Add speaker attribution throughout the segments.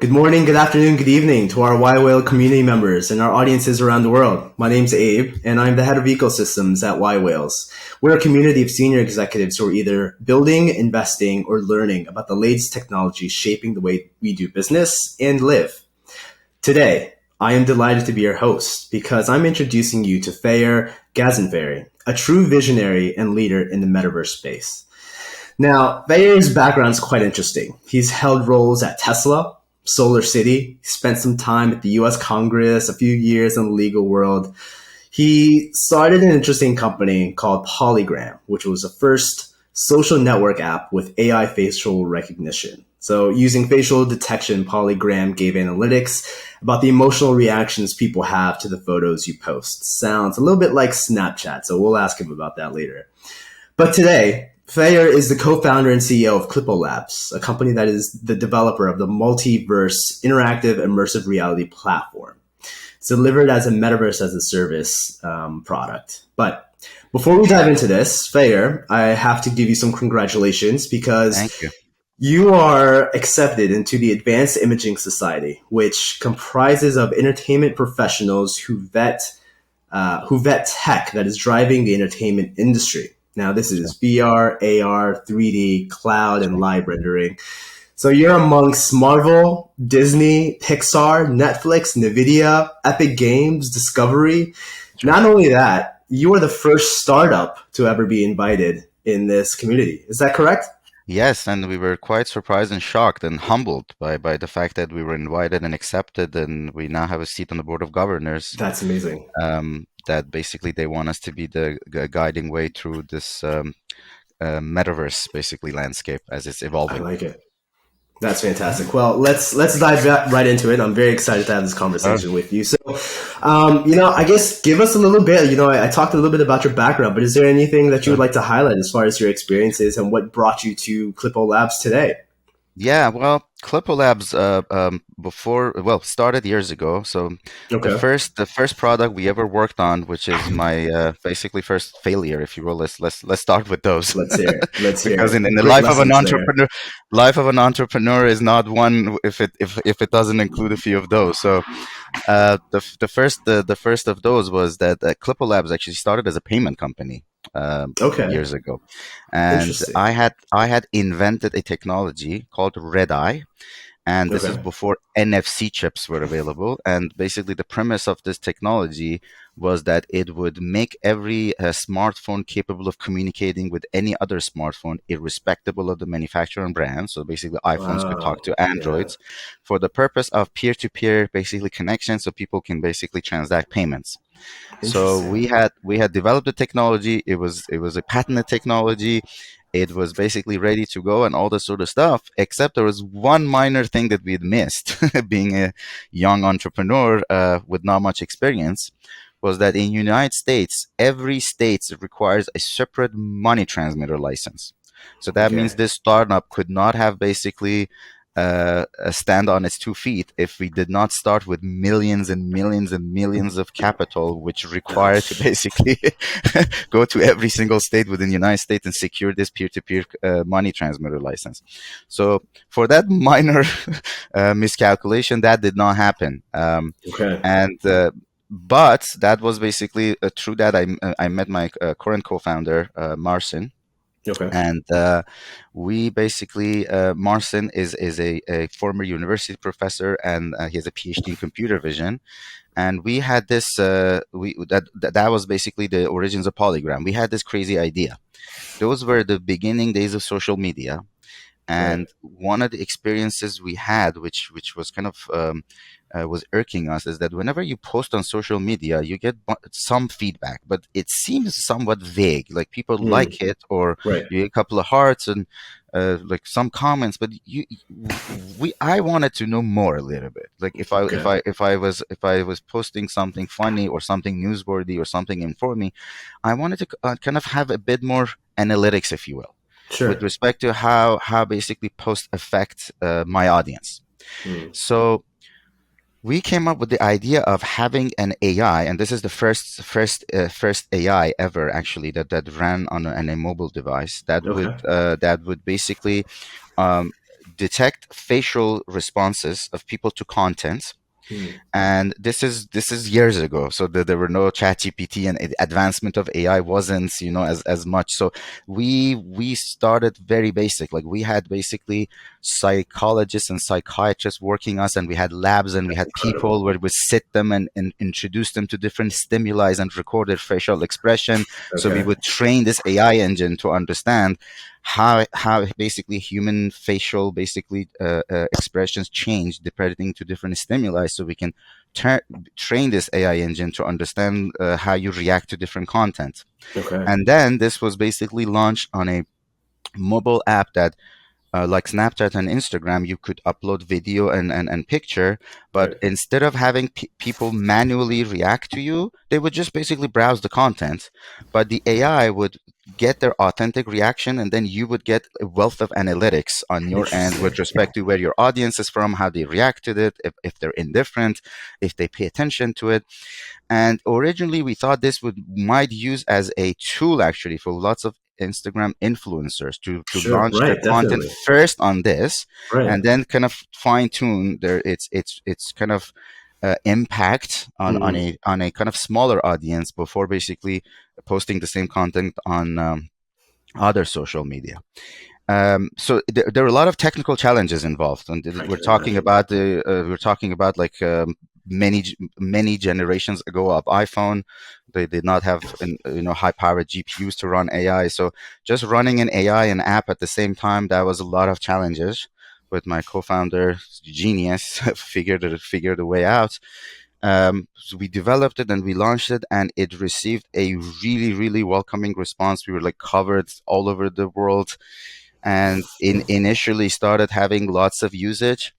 Speaker 1: Good morning, good afternoon, good evening to our yWhale community members and our audiences around the world. My name's Abe, and I'm the head of ecosystems at yWhales. We're a community of senior executives who are either building, investing, or learning about the latest technology shaping the way we do business and live. Today, I am delighted to be your host because I'm introducing you to Faryar Ghazanfari, a true visionary and leader in the Metaverse space. Now, Faryar's background is quite interesting. He's held roles at Tesla, Solar City, spent some time at the US Congress, a few years in the legal world. He started an interesting company called Polygram, which was the first social network app with AI facial recognition. So using facial detection, Polygram gave analytics about the emotional reactions people have to the photos you post. Sounds a little bit like Snapchat, so we'll ask him about that later. But today, Faryar is the co-founder and CEO of Clipo Labs, a company that is the developer of the Multiverse interactive immersive reality platform. It's delivered as a Metaverse as a service product. But before we dive into this, Faryar, I have to give you some congratulations because
Speaker 2: Thank you.
Speaker 1: You are accepted into the Advanced Imaging Society, which comprises of entertainment professionals who vet tech that is driving the entertainment industry. Now, this is VR, AR, 3D, cloud, and live rendering. So you're amongst Marvel, Disney, Pixar, Netflix, NVIDIA, Epic Games, Discovery. Not only that, you are the first startup to ever be invited in this community. Is that correct?
Speaker 2: Yes, and we were quite surprised and shocked and humbled by the fact that we were invited and accepted, and we now have a seat on the board of governors.
Speaker 1: That's amazing.
Speaker 2: That basically they want us to be the guiding way through this metaverse basically landscape as it's
Speaker 1: I
Speaker 2: evolving.
Speaker 1: like it. That's fantastic. Well, let's dive right into it. I'm very excited to have this conversation with you. So, I guess give us a little bit. I talked a little bit about your background, but is there anything that you would like to highlight as far as your experiences and what brought you to Clipo Labs today?
Speaker 2: Yeah, well, Clipo Labs started years ago. So the
Speaker 1: Okay.
Speaker 2: first product we ever worked on, which is my basically first failure, if you will. Let's start with those.
Speaker 1: Let's hear it. Let's hear
Speaker 2: Because in
Speaker 1: it.
Speaker 2: the
Speaker 1: Great lessons there.
Speaker 2: life of an entrepreneur is not one if it doesn't include a few of those. So the first of those was that Clipo Labs actually started as a payment company
Speaker 1: Okay.
Speaker 2: years ago, and
Speaker 1: Interesting.
Speaker 2: I had invented a technology called Red Eye, and this is
Speaker 1: Okay.
Speaker 2: before NFC chips were available. And basically, the premise of this technology was that it would make every smartphone capable of communicating with any other smartphone, irrespective of the manufacturer and brand. So basically, iPhones could talk
Speaker 1: Wow.
Speaker 2: to
Speaker 1: Yeah.
Speaker 2: Androids for the purpose of peer-to-peer, basically connection, so people can basically transact payments. So
Speaker 1: Interesting.
Speaker 2: we had developed the technology. It was a patented technology. It was basically ready to go and all this sort of stuff, except there was one minor thing that we'd missed, being a young entrepreneur with not much experience, was that in United States, every state requires a separate money transmitter license. So that means
Speaker 1: Okay.
Speaker 2: this startup could not have basically stand on its 2 feet if we did not start with millions and millions and millions of capital, which require to
Speaker 1: Gosh.
Speaker 2: basically go to every single state within the United States and secure this peer-to-peer money transmitter license. So for that minor miscalculation, that did not happen.
Speaker 1: Okay.
Speaker 2: And But that was basically through that I met my current co-founder, Marcin.
Speaker 1: Okay.
Speaker 2: And we basically, Marcin is a former university professor, and he has a PhD in computer vision. And we had this, that was basically the origins of Polygram. We had this crazy idea. Those were the beginning days of social media.
Speaker 1: Right.
Speaker 2: And one of the experiences we had, which was kind of was irking us, is that whenever you post on social media, you get some feedback, but it seems somewhat vague. Like people
Speaker 1: Hmm.
Speaker 2: like it, or
Speaker 1: Right.
Speaker 2: you get a couple of hearts and like some comments. But I wanted to know more a little bit. Like
Speaker 1: Okay.
Speaker 2: if I was posting something funny or something newsworthy or something informing, I wanted to kind of have a bit more analytics, if you will, with
Speaker 1: Sure.
Speaker 2: respect to how basically posts affect my audience.
Speaker 1: Hmm.
Speaker 2: So we came up with the idea of having an AI, and this is the first AI ever actually that ran on a mobile device
Speaker 1: Okay.
Speaker 2: that would basically um, detect facial responses of people to content.
Speaker 1: Hmm.
Speaker 2: And this is years ago, so there were no chat gpt, and advancement of ai wasn't as much. So we started very basic. Like, we had basically psychologists and psychiatrists working us, and we had labs, and we
Speaker 1: That's
Speaker 2: had
Speaker 1: incredible.
Speaker 2: people where we sit them and introduce them to different stimuli and record their facial expression. So we
Speaker 1: Okay.
Speaker 2: would train this ai engine to understand how basically human facial basically expressions change depending to different stimuli, so we can tra- train this AI engine to understand how you react to different content.
Speaker 1: Okay.
Speaker 2: And then this was basically launched on a mobile app that, like Snapchat and Instagram, you could upload video and picture, but
Speaker 1: Right.
Speaker 2: instead of having people manually react to you, they would just basically browse the content. But the AI would get their authentic reaction, and then you would get a wealth of analytics on your end
Speaker 1: Interesting.
Speaker 2: with respect to where your audience is from, how they react to it, if they're indifferent, if they pay attention to it. And originally, we thought this would might use as a tool actually for lots of Instagram influencers to
Speaker 1: Sure.
Speaker 2: launch their
Speaker 1: Right.
Speaker 2: content
Speaker 1: Definitely.
Speaker 2: first on this,
Speaker 1: Right.
Speaker 2: and then kind of fine tune their it's kind of impact
Speaker 1: Hmm.
Speaker 2: on a kind of smaller audience before basically posting the same content on other social media. So there are a lot of technical challenges involved, and
Speaker 1: I can imagine.
Speaker 2: we're talking about like many generations ago of iPhone. They did not have high powered GPUs to run AI. So just running an AI and app at the same time, that was a lot of challenges. With my co-founder, genius, figured a way out. So we developed it and we launched it, and it received a really, really welcoming response. We were like covered all over the world, and initially started having lots of usage.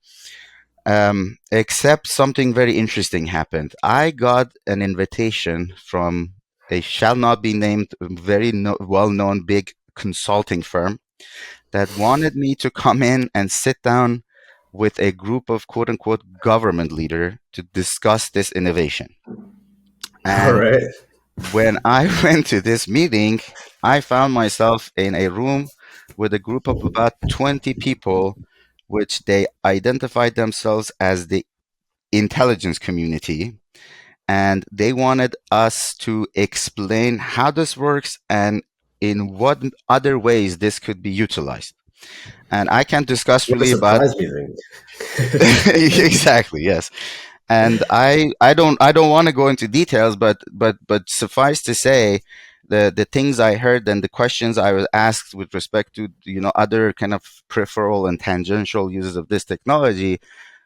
Speaker 2: Except something very interesting happened. I got an invitation from a shall not be named, very well known big consulting firm that wanted me to come in and sit down with a group of quote unquote government leader to discuss this innovation.
Speaker 1: All
Speaker 2: And
Speaker 1: right.
Speaker 2: when I went to this meeting, I found myself in a room with a group of about 20 people, which they identified themselves as the intelligence community. And they wanted us to explain how this works and in what other ways this could be utilized. And I can't discuss
Speaker 1: What a
Speaker 2: fully about
Speaker 1: surprise meeting.
Speaker 2: exactly, yes. And I don't want to go into details, but suffice to say, the things I heard and the questions I was asked with respect to other kind of peripheral and tangential uses of this technology.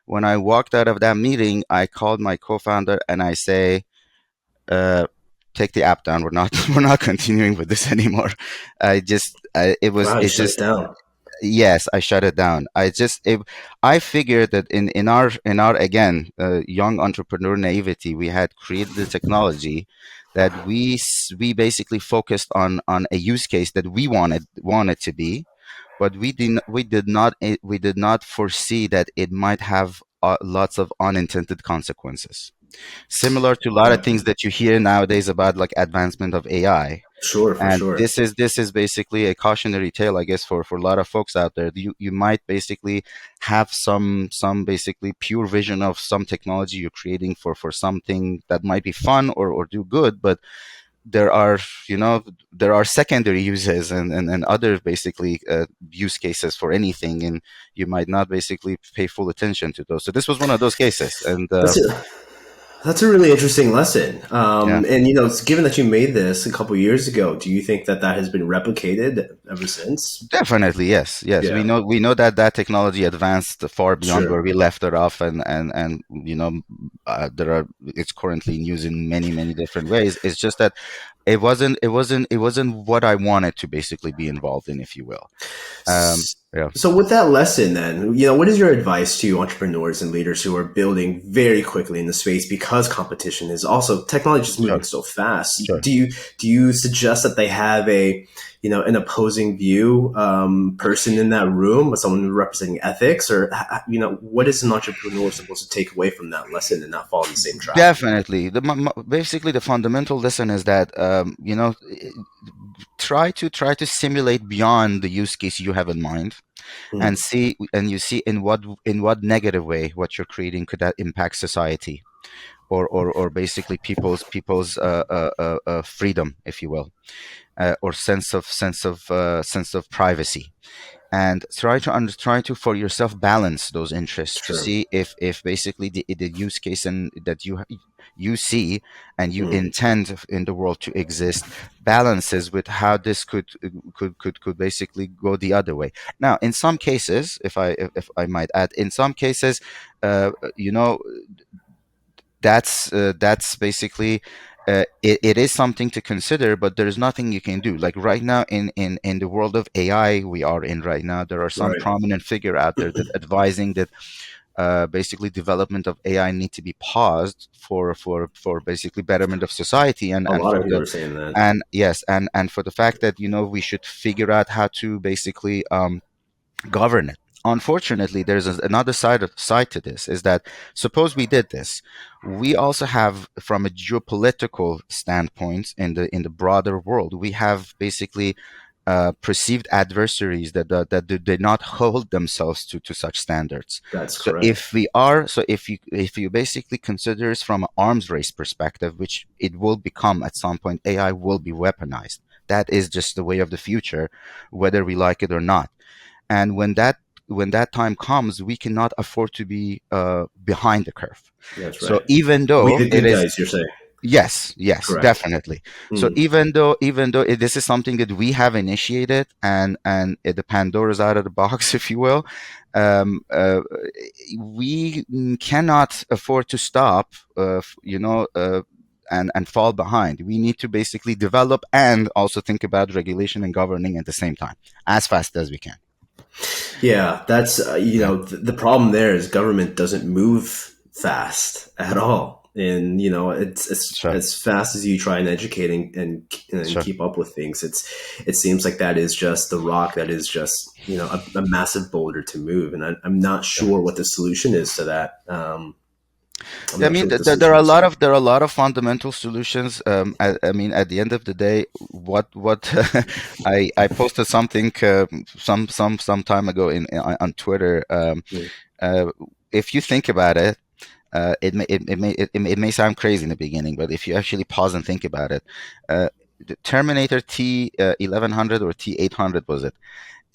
Speaker 2: When I walked out of that meeting, I called my co-founder and I say, uh, "Take the app down. We're not we're not continuing with this anymore."
Speaker 1: Wow, you
Speaker 2: It
Speaker 1: shut it
Speaker 2: just
Speaker 1: down.
Speaker 2: Yes, I shut it down. I figured that in our again young entrepreneur naivety, we had created the technology that we basically focused on a use case that we wanted to be, but we did not foresee that it might have lots of unintended consequences. Similar to a lot of
Speaker 1: Yeah.
Speaker 2: things that you hear nowadays about like advancement of AI.
Speaker 1: Sure, for
Speaker 2: And
Speaker 1: sure.
Speaker 2: this is basically a cautionary tale, I guess, for a lot of folks out there. You might basically have some basically pure vision of some technology you're creating for something that might be fun or do good, but there are there are secondary uses and other basically use cases for anything, and you might not basically pay full attention to those. So this was one of those cases, and
Speaker 1: That's it. That's a really interesting lesson.
Speaker 2: yeah.
Speaker 1: And given that you made this a couple years ago, do you think that that has been replicated ever since?
Speaker 2: Definitely, yes, yes.
Speaker 1: Yeah,
Speaker 2: We know that that technology advanced far beyond where
Speaker 1: sure.
Speaker 2: we left it off, and there are it's currently in use in many many different ways. It's just that it wasn't what I wanted to basically be involved in, if you will. Yeah,
Speaker 1: So, with that lesson, then, what is your advice to entrepreneurs and leaders who are building very quickly in the space because competition is also technology is moving
Speaker 2: sure,
Speaker 1: so fast?
Speaker 2: sure.
Speaker 1: Do you suggest that they have an opposing view person in that room, someone representing ethics, or what is an entrepreneur supposed to take away from that lesson and not fall in the same trap?
Speaker 2: Definitely. Basically, the fundamental lesson is that try to simulate beyond the use case you have in mind, and
Speaker 1: Hmm.
Speaker 2: you see in what negative way what you're creating could that impact society, or basically people's freedom, if you will, or sense of privacy, and try to for yourself balance those interests to
Speaker 1: Sure.
Speaker 2: see if basically the use case that you see and you
Speaker 1: Hmm.
Speaker 2: intend in the world to exist balances with how this could basically go the other way. Now, in some cases, if I might add, in some cases, you know, that's basically it is something to consider, but there's nothing you can do. Like right now in the world of AI we are in right now, there are some
Speaker 1: Right.
Speaker 2: prominent figure out there that advising that basically development of AI need to be paused for basically betterment of society, and
Speaker 1: A
Speaker 2: and
Speaker 1: lot
Speaker 2: for
Speaker 1: of people
Speaker 2: the
Speaker 1: are saying that.
Speaker 2: and yes and for the fact that we should figure out how to basically govern it. Unfortunately, there's another side to this, is that suppose we did this, we also have, from a geopolitical standpoint, in the broader world, we have basically perceived adversaries that did not hold themselves to such standards.
Speaker 1: That's
Speaker 2: So
Speaker 1: correct.
Speaker 2: if you basically consider this from an arms race perspective, which it will become at some point, AI will be weaponized. That is just the way of the future, whether we like it or not. And when that time comes, we cannot afford to be behind the curve.
Speaker 1: That's
Speaker 2: So
Speaker 1: right.
Speaker 2: even
Speaker 1: We
Speaker 2: though
Speaker 1: the
Speaker 2: it
Speaker 1: good
Speaker 2: is,
Speaker 1: guys, you're saying.
Speaker 2: yes,
Speaker 1: Correct.
Speaker 2: definitely. So
Speaker 1: Hmm.
Speaker 2: even though this is something that we have initiated, and the Pandora's out of the box, if you will, um, uh, we cannot afford to stop. And fall behind. We need to basically develop and also think about regulation and governing at the same time, as fast as we can.
Speaker 1: Yeah, that's
Speaker 2: Yeah,
Speaker 1: the problem there is government doesn't move fast at all, and it's
Speaker 2: sure,
Speaker 1: as fast as you try and educate and
Speaker 2: sure.
Speaker 1: keep up with things. It seems like that is just the rock that is just a massive boulder to move, and I'm not
Speaker 2: Yeah.
Speaker 1: sure what the solution is to that. I'm
Speaker 2: I
Speaker 1: not
Speaker 2: mean,
Speaker 1: sure what the
Speaker 2: there are
Speaker 1: solution
Speaker 2: a
Speaker 1: is to
Speaker 2: lot
Speaker 1: that.
Speaker 2: of fundamental solutions. I mean, at the end of the day, what I posted something some time ago on Twitter.
Speaker 1: Mm.
Speaker 2: Uh, if you think about it, it may sound crazy in the beginning, but if you actually pause and think about it, the Terminator T 1100 or T 800 was it?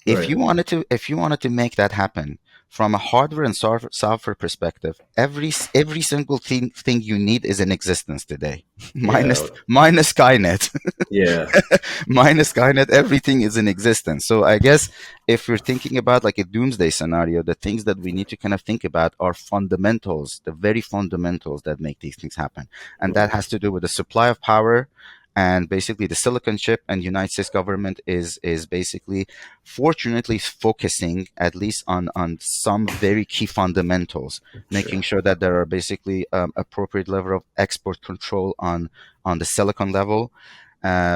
Speaker 2: If
Speaker 1: Right.
Speaker 2: you wanted to make that happen from a hardware and software perspective, every single thing you need is in existence today,
Speaker 1: Yeah.
Speaker 2: minus Skynet.
Speaker 1: Yeah.
Speaker 2: Minus Skynet, everything is in existence. So I guess if we're thinking about like a doomsday scenario, the things that we need to kind of think about are fundamentals, the very fundamentals that make these things happen. And that
Speaker 1: Right.
Speaker 2: has to do with the supply of power, and basically the silicon chip. And United States government is basically, fortunately, focusing at least on some very key fundamentals, making
Speaker 1: Sure.
Speaker 2: sure that there are basically appropriate level of export control on the silicon level,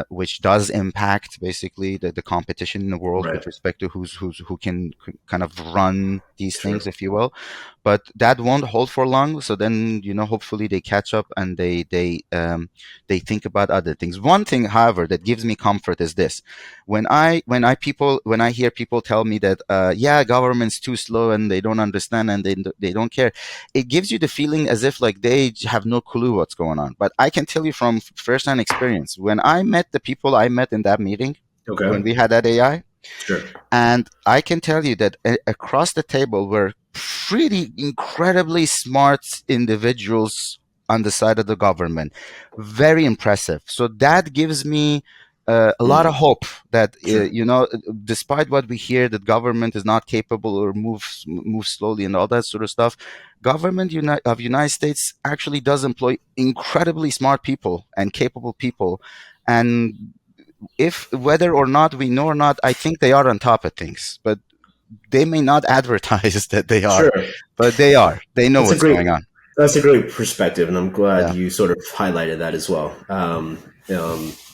Speaker 2: which does impact basically the competition in the world
Speaker 1: Right.
Speaker 2: with respect to who can kind of run these things,
Speaker 1: Sure.
Speaker 2: if you will. But that won't hold for long. So then, hopefully they catch up, and they think about other things. One thing, however, that gives me comfort is this: when I hear people tell me that yeah, government's too slow and they don't understand and they don't care, it gives you the feeling as if like they have no clue what's going on. But I can tell you from firsthand experience, when I met the people I met in that meeting, when
Speaker 1: Okay.
Speaker 2: we had that AI,
Speaker 1: Sure.
Speaker 2: and I can tell you that across the table were pretty incredibly smart individuals on the side of the government. Very impressive. So that gives me a lot of
Speaker 1: Hmm.
Speaker 2: hope that,
Speaker 1: Sure.
Speaker 2: despite what we hear, that government is not capable or move slowly and all that sort of stuff, of United States actually does employ incredibly smart people and capable people. And if whether or not we know or not, I think they are on top of things, but they may not advertise that they are,
Speaker 1: Sure.
Speaker 2: but they are. They know
Speaker 1: That's a
Speaker 2: what's
Speaker 1: great
Speaker 2: going on.
Speaker 1: that's a great perspective, and I'm glad
Speaker 2: Yeah,
Speaker 1: you sort of highlighted that as well.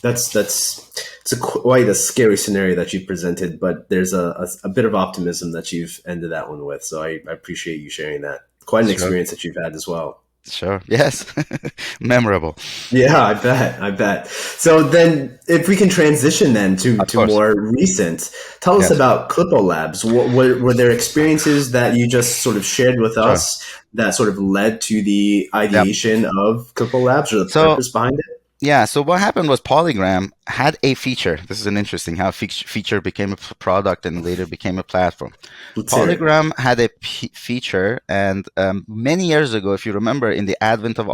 Speaker 1: That's it's quite a scary scenario that you presented, but there's a bit of optimism that you've ended that one with. So I appreciate you sharing that. Quite an
Speaker 2: sure.
Speaker 1: experience that you've had as well.
Speaker 2: Sure. Yes. Memorable.
Speaker 1: Yeah, I bet. I bet. So then, if we can transition then
Speaker 2: Of
Speaker 1: to
Speaker 2: course.
Speaker 1: more recent, tell us
Speaker 2: Yes.
Speaker 1: about Clipo Labs. Were there experiences that you just sort of shared with
Speaker 2: Sure.
Speaker 1: us that sort of led to the
Speaker 2: Yep.
Speaker 1: ideation of Clipo Labs or the
Speaker 2: So
Speaker 1: purpose behind it?
Speaker 2: yeah, so what happened was Polygram had a feature. This is an interesting how feature became a product and later became a platform.
Speaker 1: Let's hear it.
Speaker 2: Polygram had a feature, and many years ago, if you remember, in the advent of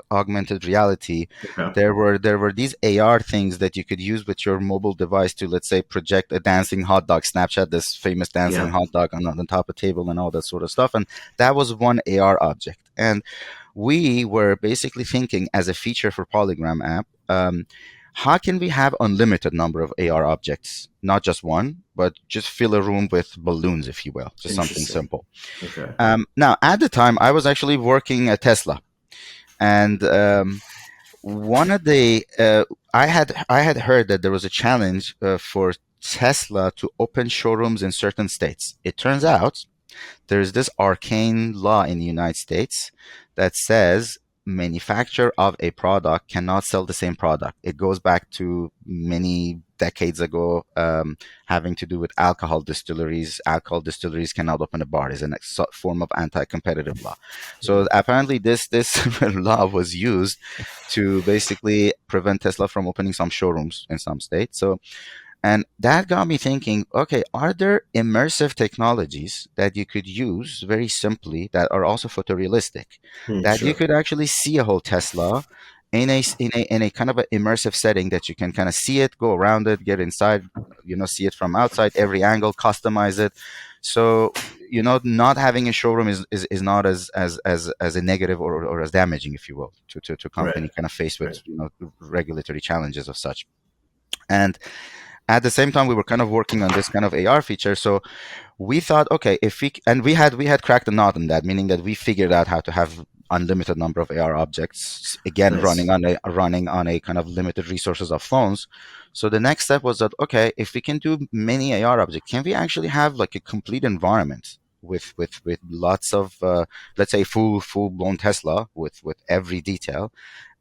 Speaker 2: augmented reality,
Speaker 1: Okay.
Speaker 2: there were these AR things that you could use with your mobile device to, let's say, project a dancing hot dog, Snapchat this famous dancing
Speaker 1: Yeah.
Speaker 2: hot dog on top of a table and all that sort of stuff, and that was one AR object. And we were basically thinking as a feature for Polygram app, how can we have unlimited number of AR objects, not just one, but just fill a room with balloons, if you will, just something
Speaker 1: Interesting.
Speaker 2: simple.
Speaker 1: Okay.
Speaker 2: Now, at the time, I was actually working at Tesla, and one of the I had heard that there was a challenge for Tesla to open showrooms in certain states. It turns out there's this arcane law in the United States that says manufacturer of a product cannot sell the same product. It goes back to many decades ago, having to do with alcohol distilleries. Alcohol distilleries cannot open a bar. It's a form of anti-competitive law.
Speaker 1: Yeah.
Speaker 2: So apparently, this law was used to basically prevent Tesla from opening some showrooms in some states. So and that got me thinking, okay, are there immersive technologies that you could use very simply that are also photorealistic? That you
Speaker 1: Sure.
Speaker 2: could actually see a whole Tesla in a kind of an immersive setting that you can kind of see it, go around it, get inside, see it from outside, every angle, customize it. So, not having a showroom is not as a negative or as damaging, if you will, to
Speaker 1: Right.
Speaker 2: company kind of faced with,
Speaker 1: Right.
Speaker 2: regulatory challenges of such. And at the same time, we were kind of working on this kind of AR feature. So we thought, okay, if we and we had cracked the nut on that, meaning that we figured out how to have unlimited number of AR objects, again
Speaker 1: Nice.
Speaker 2: running on a kind of limited resources of phones. So the next step was that, okay, if we can do many AR objects, can we actually have like a complete environment with lots of, let's say, full blown Tesla with every detail,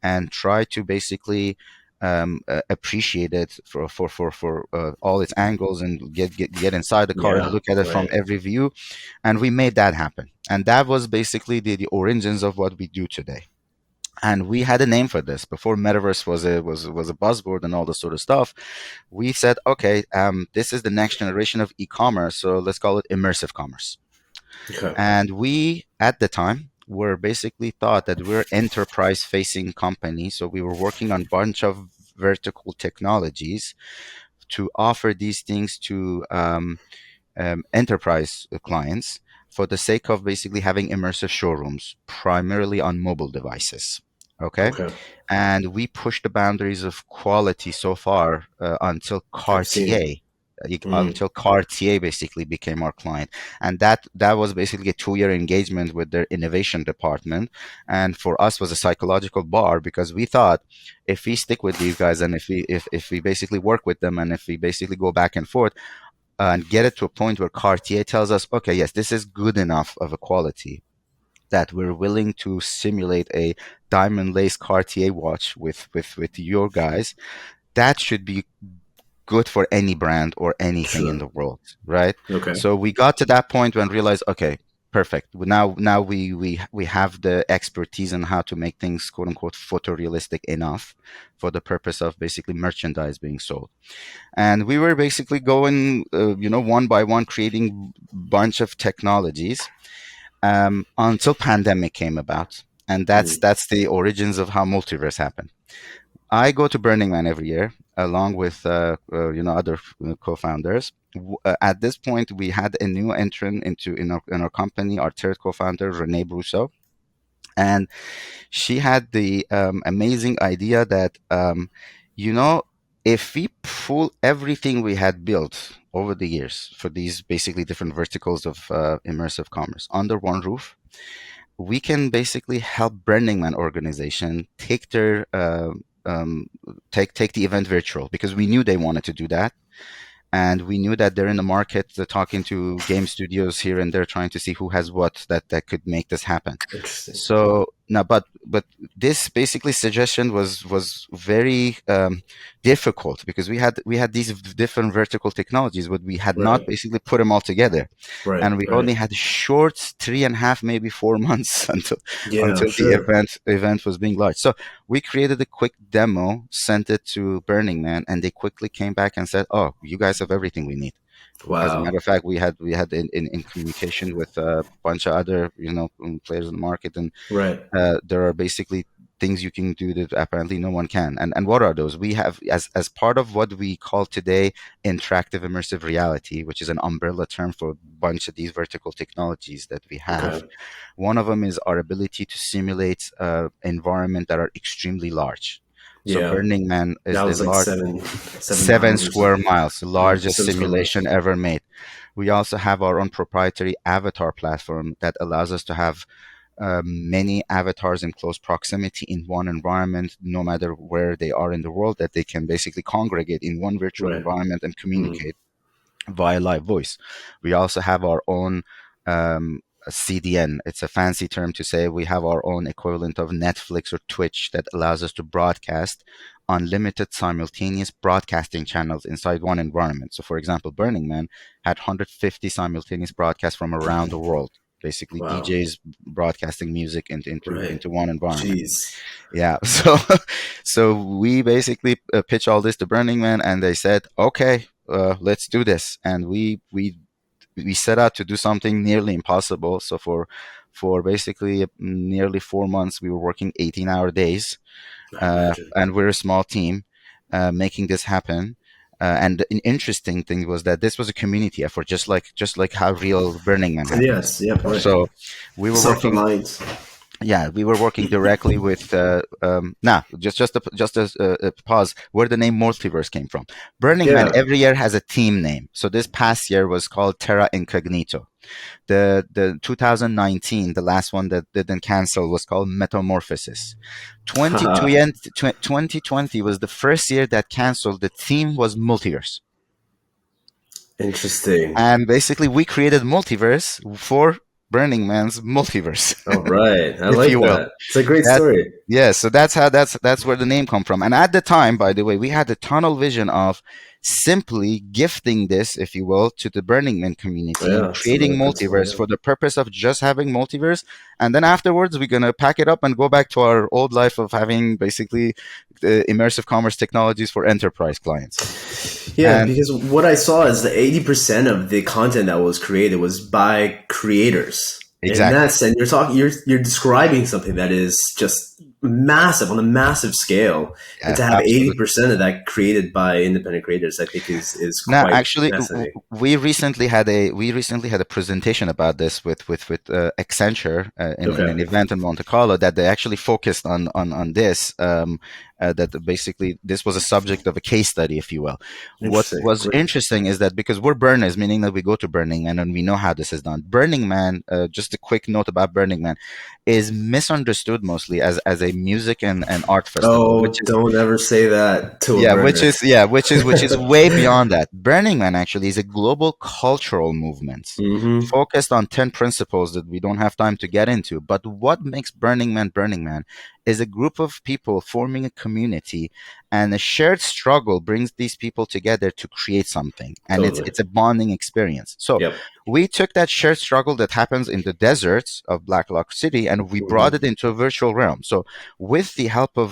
Speaker 2: and try to basically appreciate it for all its angles, and get inside the car and
Speaker 1: Yeah.
Speaker 2: look at it from
Speaker 1: Right.
Speaker 2: every view. And we made that happen, and that was basically the origins of what we do today. And we had a name for this before Metaverse was a buzzword and all this sort of stuff. We said, okay, this is the next generation of e-commerce, so let's call it immersive commerce.
Speaker 1: Okay.
Speaker 2: And we, at the time, were basically thought that we're enterprise facing company. So we were working on a bunch of vertical technologies to offer these things to enterprise clients for the sake of basically having immersive showrooms, primarily on mobile devices. Okay.
Speaker 1: Okay.
Speaker 2: And we pushed the boundaries of quality so far until
Speaker 1: I've seen. Mm.
Speaker 2: Cartier basically became our client, and that was basically a 2 year engagement with their innovation department, and for us was a psychological bar because we thought if we stick with these guys and if we basically work with them and if we basically go back and forth and get it to a point where Cartier tells us, okay, yes, this is good enough of a quality that we're willing to simulate a diamond lace Cartier watch with your guys, that should be good for any brand or anything in
Speaker 1: Sure.
Speaker 2: the world, right?
Speaker 1: Okay.
Speaker 2: So we got to that point when realized, okay, perfect. Now we have the expertise in how to make things quote unquote photorealistic enough for the purpose of basically merchandise being sold. And we were basically going, one by one, creating bunch of technologies until pandemic came about, and that's
Speaker 1: Mm.
Speaker 2: that's the origins of how multiverse happened. I go to Burning Man every year, along with other co-founders. At this point, we had a new entrant in our company, our third co-founder, Renee Brousseau, and she had the amazing idea that if we pull everything we had built over the years for these basically different verticals of immersive commerce under one roof, we can basically help Burning Man organization take their take the event virtual because we knew they wanted to do that, and we knew that they're in the market, they're talking to game studios here and there, trying to see who has what that could make this happen.
Speaker 1: Interesting.
Speaker 2: So now, but this basically suggestion was very difficult because we had these different vertical technologies, but we had not
Speaker 1: Right.
Speaker 2: basically put them all together,
Speaker 1: Right.
Speaker 2: and we
Speaker 1: Right.
Speaker 2: only had short 3.5, maybe 4 months
Speaker 1: Yeah,
Speaker 2: until the
Speaker 1: sure.
Speaker 2: event was being launched. So we created a quick demo, sent it to Burning Man, and they quickly came back and said, "Oh, you guys have everything we need." As a matter
Speaker 1: Wow.
Speaker 2: of fact, we had in communication with a bunch of other players in the market, and
Speaker 1: Right.
Speaker 2: there are basically things you can do that apparently no one can. And what are those? We have, as part of what we call today interactive immersive reality, which is an umbrella term for a bunch of these vertical technologies that we have.
Speaker 1: Okay.
Speaker 2: One of them is our ability to simulate environment that are extremely large. So
Speaker 1: Yeah.
Speaker 2: Burning Man is
Speaker 1: That
Speaker 2: the
Speaker 1: was like
Speaker 2: large
Speaker 1: 7
Speaker 2: 7
Speaker 1: miles or
Speaker 2: square
Speaker 1: something.
Speaker 2: miles, the
Speaker 1: Yeah,
Speaker 2: largest
Speaker 1: 7 square miles.
Speaker 2: simulation ever made. We also have our own proprietary avatar platform that allows us to have many avatars in close proximity in one environment, no matter where they are in the world, that they can basically congregate in one virtual
Speaker 1: Right.
Speaker 2: environment and
Speaker 1: Mm.
Speaker 2: communicate via live voice. We also have our own CDN. It's a fancy term to say we have our own equivalent of Netflix or Twitch that allows us to broadcast unlimited simultaneous broadcasting channels inside one environment. So, for example, Burning Man had 150 simultaneous broadcasts from around the world. Basically,
Speaker 1: Wow.
Speaker 2: DJs broadcasting music
Speaker 1: Right.
Speaker 2: into one environment.
Speaker 1: Jeez.
Speaker 2: Yeah. So we basically pitched all this to Burning Man, and they said, "Okay, let's do this." And we set out to do something nearly impossible. So for basically nearly 4 months, we were working 18-hour days,
Speaker 1: I imagine.
Speaker 2: and we're a small team making this happen. And an interesting thing was that this was a community effort, just like how real Burning Man happens.
Speaker 1: Yes. Yep. Right.
Speaker 2: So we were working
Speaker 1: Self-reliance.
Speaker 2: yeah, we were working directly with. Now, just a pause. Where the name Multiverse came from? Burning Man
Speaker 1: Yeah.
Speaker 2: every year has a team name. So this past year was called Terra Incognito. The 2019, the last one that didn't cancel, was called Metamorphosis.
Speaker 1: Haha.
Speaker 2: 2020 was the first year that canceled. The theme was Multiverse,
Speaker 1: Interesting.
Speaker 2: and basically we created Multiverse for Burning Man's Multiverse,
Speaker 1: All right. I
Speaker 2: if you
Speaker 1: like
Speaker 2: will.
Speaker 1: that. It's a great
Speaker 2: That
Speaker 1: story.
Speaker 2: yeah, so that's where the name come from. And at the time, by the way, we had the tunnel vision of simply gifting this, if you will, to the Burning Man community and
Speaker 1: Yeah. Some
Speaker 2: creating
Speaker 1: principle.
Speaker 2: multiverse
Speaker 1: Yeah.
Speaker 2: for the purpose of just having multiverse. And then afterwards, we're gonna pack it up and go back to our old life of having basically immersive commerce technologies for enterprise clients.
Speaker 1: Yeah,
Speaker 2: And
Speaker 1: because what I saw is that 80% of the content that was created was by creators.
Speaker 2: exactly.
Speaker 1: And you're describing something that is just massive on a massive scale. And
Speaker 2: Yeah,
Speaker 1: to have
Speaker 2: absolutely.
Speaker 1: 80% of that created by independent creators, I think is
Speaker 2: Now,
Speaker 1: quite
Speaker 2: actually,
Speaker 1: fascinating.
Speaker 2: we recently had a presentation about this with Accenture in an
Speaker 1: Okay.
Speaker 2: event in Monte Carlo that they actually focused on this. That basically this was a subject of a case study, if you will. What
Speaker 1: Interesting.
Speaker 2: was
Speaker 1: Great.
Speaker 2: interesting is that because we're burners, meaning that we go to Burning Man and we know how this is done. Burning Man, just a quick note about Burning Man, is misunderstood mostly as a music and art festival, which
Speaker 1: Oh,
Speaker 2: is
Speaker 1: don't ever say that to a
Speaker 2: yeah, which
Speaker 1: burner.
Speaker 2: is way beyond that. Burning Man actually is a global cultural movement
Speaker 1: Hmm.
Speaker 2: focused on 10 principles that we don't have time to get into. But what makes Burning Man is a group of people forming a community, and a shared struggle brings these people together to create something. And
Speaker 1: Totally.
Speaker 2: it's a bonding experience. So
Speaker 1: Yep.
Speaker 2: we took that shared struggle that happens in the deserts of Black Rock City and we brought
Speaker 1: Hmm.
Speaker 2: it into a virtual realm. So with the help of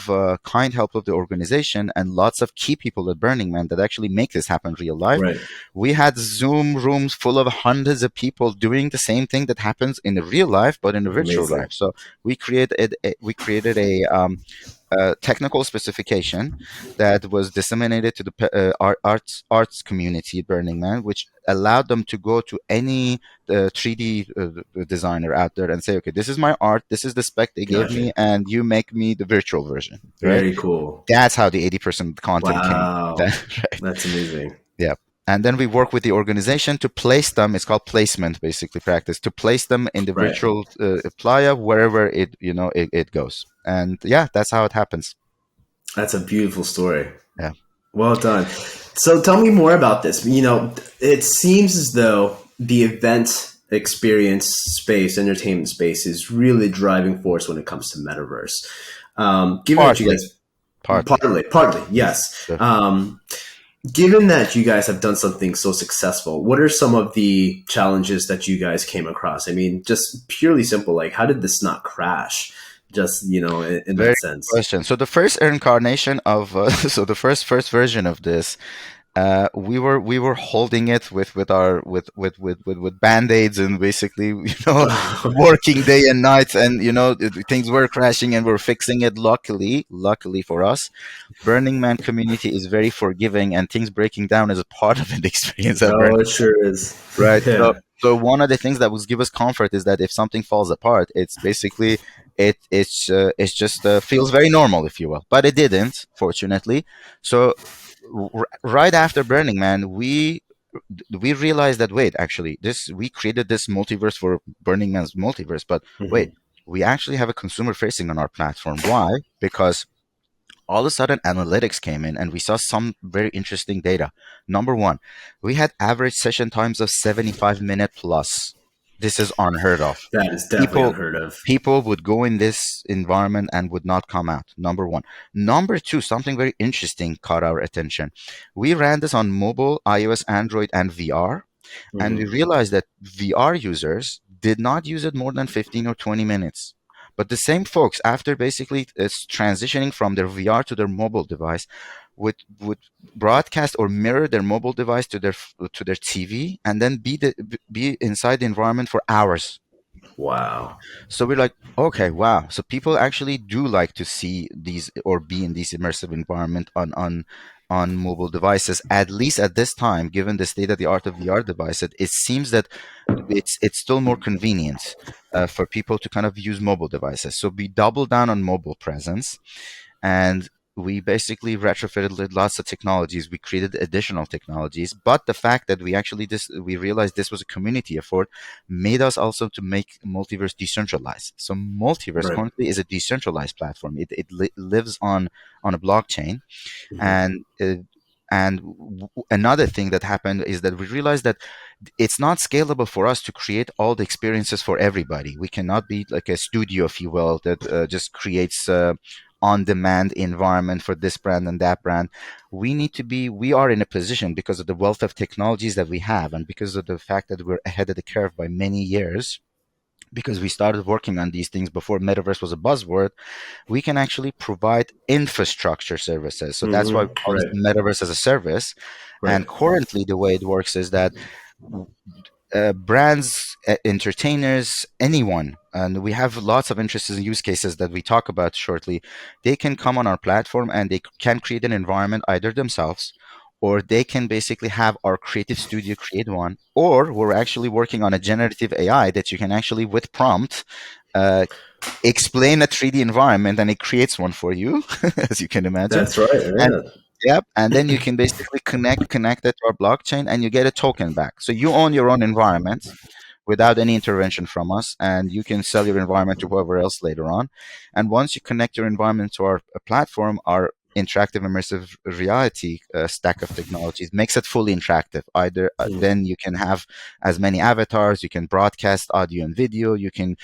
Speaker 2: kind help of the organization and lots of key people at Burning Man that actually make this happen real life,
Speaker 1: Right.
Speaker 2: we had Zoom rooms full of hundreds of people doing the same thing that happens in the real life, but in the virtual
Speaker 1: Amazing.
Speaker 2: life. So we created a technical specification that was disseminated to the arts community at Burning Man, which allowed them to go to any 3D designer out there and say, okay, this is my art, this is the spec they gave
Speaker 1: Gotcha.
Speaker 2: me, and you make me the virtual version, right?
Speaker 1: Very cool.
Speaker 2: That's how the 80% of the content came.
Speaker 1: Wow.
Speaker 2: Right?
Speaker 1: That's amazing.
Speaker 2: Yeah. And then we work with the organization to place them. It's called placement, basically practice to place them in the
Speaker 1: Right.
Speaker 2: virtual playa wherever it goes. And yeah, that's how it happens.
Speaker 1: That's a beautiful story.
Speaker 2: Yeah.
Speaker 1: Well done. So tell me more about this. It seems as though the event experience space, entertainment space, is really driving force when it comes to metaverse. Given that you
Speaker 2: Partly,
Speaker 1: guys,
Speaker 2: partly.
Speaker 1: partly, yes.
Speaker 2: Yeah.
Speaker 1: Given that you guys have done something so successful, what are some of the challenges that you guys came across? I mean, just purely simple, like how did this not crash? Just in
Speaker 2: Very
Speaker 1: that
Speaker 2: good
Speaker 1: sense.
Speaker 2: question. So the first incarnation of so the first version of this, we were holding it with our with band-aids and basically working day and night, and things were crashing and we're fixing it. Luckily for us, Burning Man community is very forgiving, and things breaking down is a part of the experience at
Speaker 1: Oh,
Speaker 2: Burning.
Speaker 1: it sure is.
Speaker 2: Right. So,
Speaker 1: Yeah.
Speaker 2: so one of the things that would give us comfort is that if something falls apart, it's basically it's just feels very normal, if you will. But it didn't, fortunately. So, right after Burning Man, we realized that wait, actually, this we created this multiverse for Burning Man's multiverse, but wait,
Speaker 1: Hmm.
Speaker 2: we actually have a consumer facing on our platform. Why? Because all of a sudden analytics came in and we saw some very interesting data. Number one, we had average session times of 75-minute plus. This is unheard of.
Speaker 1: That is definitely
Speaker 2: People
Speaker 1: unheard of.
Speaker 2: people would go in this environment and would not come out. Number one. Number two, something very interesting caught our attention. We ran this on mobile, iOS, Android, and VR, and we
Speaker 1: Hmm.
Speaker 2: realized that VR users did not use it more than 15 or 20 minutes. But the same folks, after basically transitioning from their VR to their mobile device, would broadcast or mirror their mobile device to their TV, and then be inside the environment for hours.
Speaker 1: Wow.
Speaker 2: So we're like, okay, wow. So people actually do like to see these or be in these immersive environment on mobile devices. At least at this time, given the state of the art of VR devices, it seems that it's still more convenient for people to kind of use mobile devices. So we double down on mobile presence, and we basically retrofitted lots of technologies. We created additional technologies, but the fact that we realized this was a community effort made us also to make multiverse decentralized. So multiverse
Speaker 1: Right.
Speaker 2: currently is a decentralized platform. It lives on a blockchain,
Speaker 1: Hmm.
Speaker 2: and another thing that happened is that we realized that it's not scalable for us to create all the experiences for everybody. We cannot be like a studio, if you will, that just creates on-demand environment for this brand and that brand. We are in a position, because of the wealth of technologies that we have and because of the fact that we're ahead of the curve by many years, because we started working on these things before metaverse was a buzzword. We can actually provide infrastructure services. So that's why we
Speaker 1: Hmm.
Speaker 2: call this
Speaker 1: Right.
Speaker 2: metaverse as a service.
Speaker 1: Right.
Speaker 2: And currently, the way it works is that brands, entertainers, anyone, and we have lots of interesting use cases that we talk about shortly. They can come on our platform and they can create an environment either themselves, or they can basically have our creative studio create one, or we're actually working on a generative AI that you can actually, with prompt, uh, explain a 3D environment and it creates one for you, as you can imagine.
Speaker 1: That's right.
Speaker 2: And
Speaker 1: Yeah.
Speaker 2: yep, and then you can basically connect it to our blockchain and you get a token back. So you own your own environment without any intervention from us, and you can sell your environment to whoever else later on. And once you connect your environment to our platform, our interactive immersive reality stack of technologies makes it fully interactive. Either
Speaker 1: Mm.
Speaker 2: then you can have as many avatars, you can broadcast audio and video, you can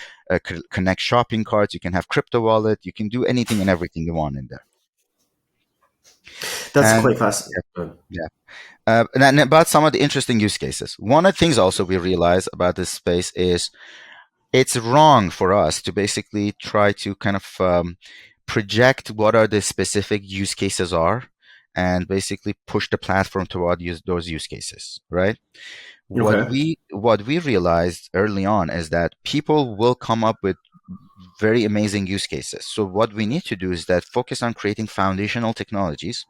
Speaker 2: connect shopping carts, you can have crypto wallet, you can do anything and everything you want in there.
Speaker 1: That's
Speaker 2: And
Speaker 1: quite fascinating.
Speaker 2: yeah. And about some of the interesting use cases. One of the things also we realize about this space is it's wrong for us to basically try to kind of project what are the specific use cases are, and basically push the platform toward those use cases, right?
Speaker 1: Okay.
Speaker 2: What we realized early on is that people will come up with very amazing use cases. So what we need to do is that focus on creating foundational technologies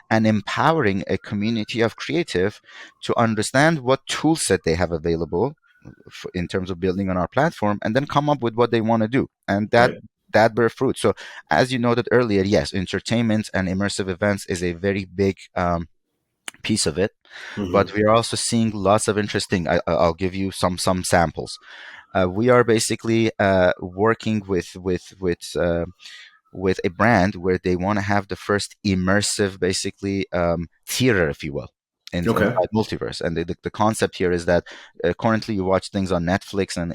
Speaker 2: and empowering a community of creative to understand what tool set they have available in terms of building on our platform, and then come up with what they want to do, and
Speaker 1: Right.
Speaker 2: that bear fruit. So as you noted earlier, yes, entertainment and immersive events is a very big piece of it, but
Speaker 1: Hmm.
Speaker 2: we are also seeing lots of interesting. I'll give you some samples. We are basically working with with a brand where they want to have the first immersive, basically, theater, if you will,
Speaker 1: Okay.
Speaker 2: inside multiverse. And the concept here is that currently you watch things on Netflix, and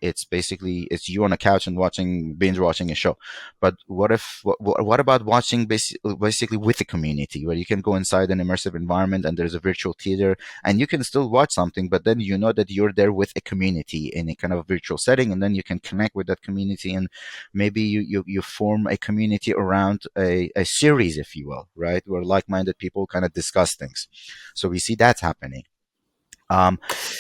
Speaker 2: it's basically it's you on a couch and binge watching a show. But what about watching basically with a community where you can go inside an immersive environment and there's a virtual theater and you can still watch something, but then you know that you're there with a community in a kind of virtual setting, and then you can connect with that community, and maybe you form a community around a series, if you will, right, where like-minded people kind of discuss things. So we see that's happening. um,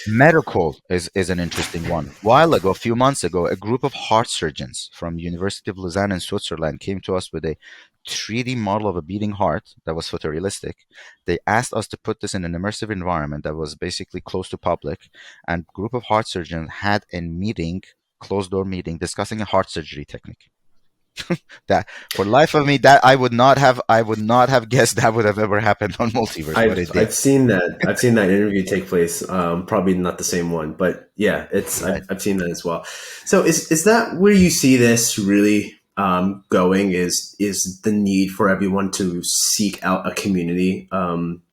Speaker 2: Medical is an interesting one. While ago, a few months ago, a group of heart surgeons from University of Lausanne in Switzerland came to us with a 3D model of a beating heart that was photorealistic. They asked us to put this in an immersive environment that was basically close to public, and a group of heart surgeons had a meeting, closed door meeting, discussing a heart surgery technique. That, for life of me, that I would not have guessed that would have ever happened on Multiverse, but it did.
Speaker 1: I've seen that. I've seen that interview take place. Probably not the same one, but yeah, it's
Speaker 2: Right.
Speaker 1: I've seen that as well. So is that where you see this really going? Is the need for everyone to seek out a community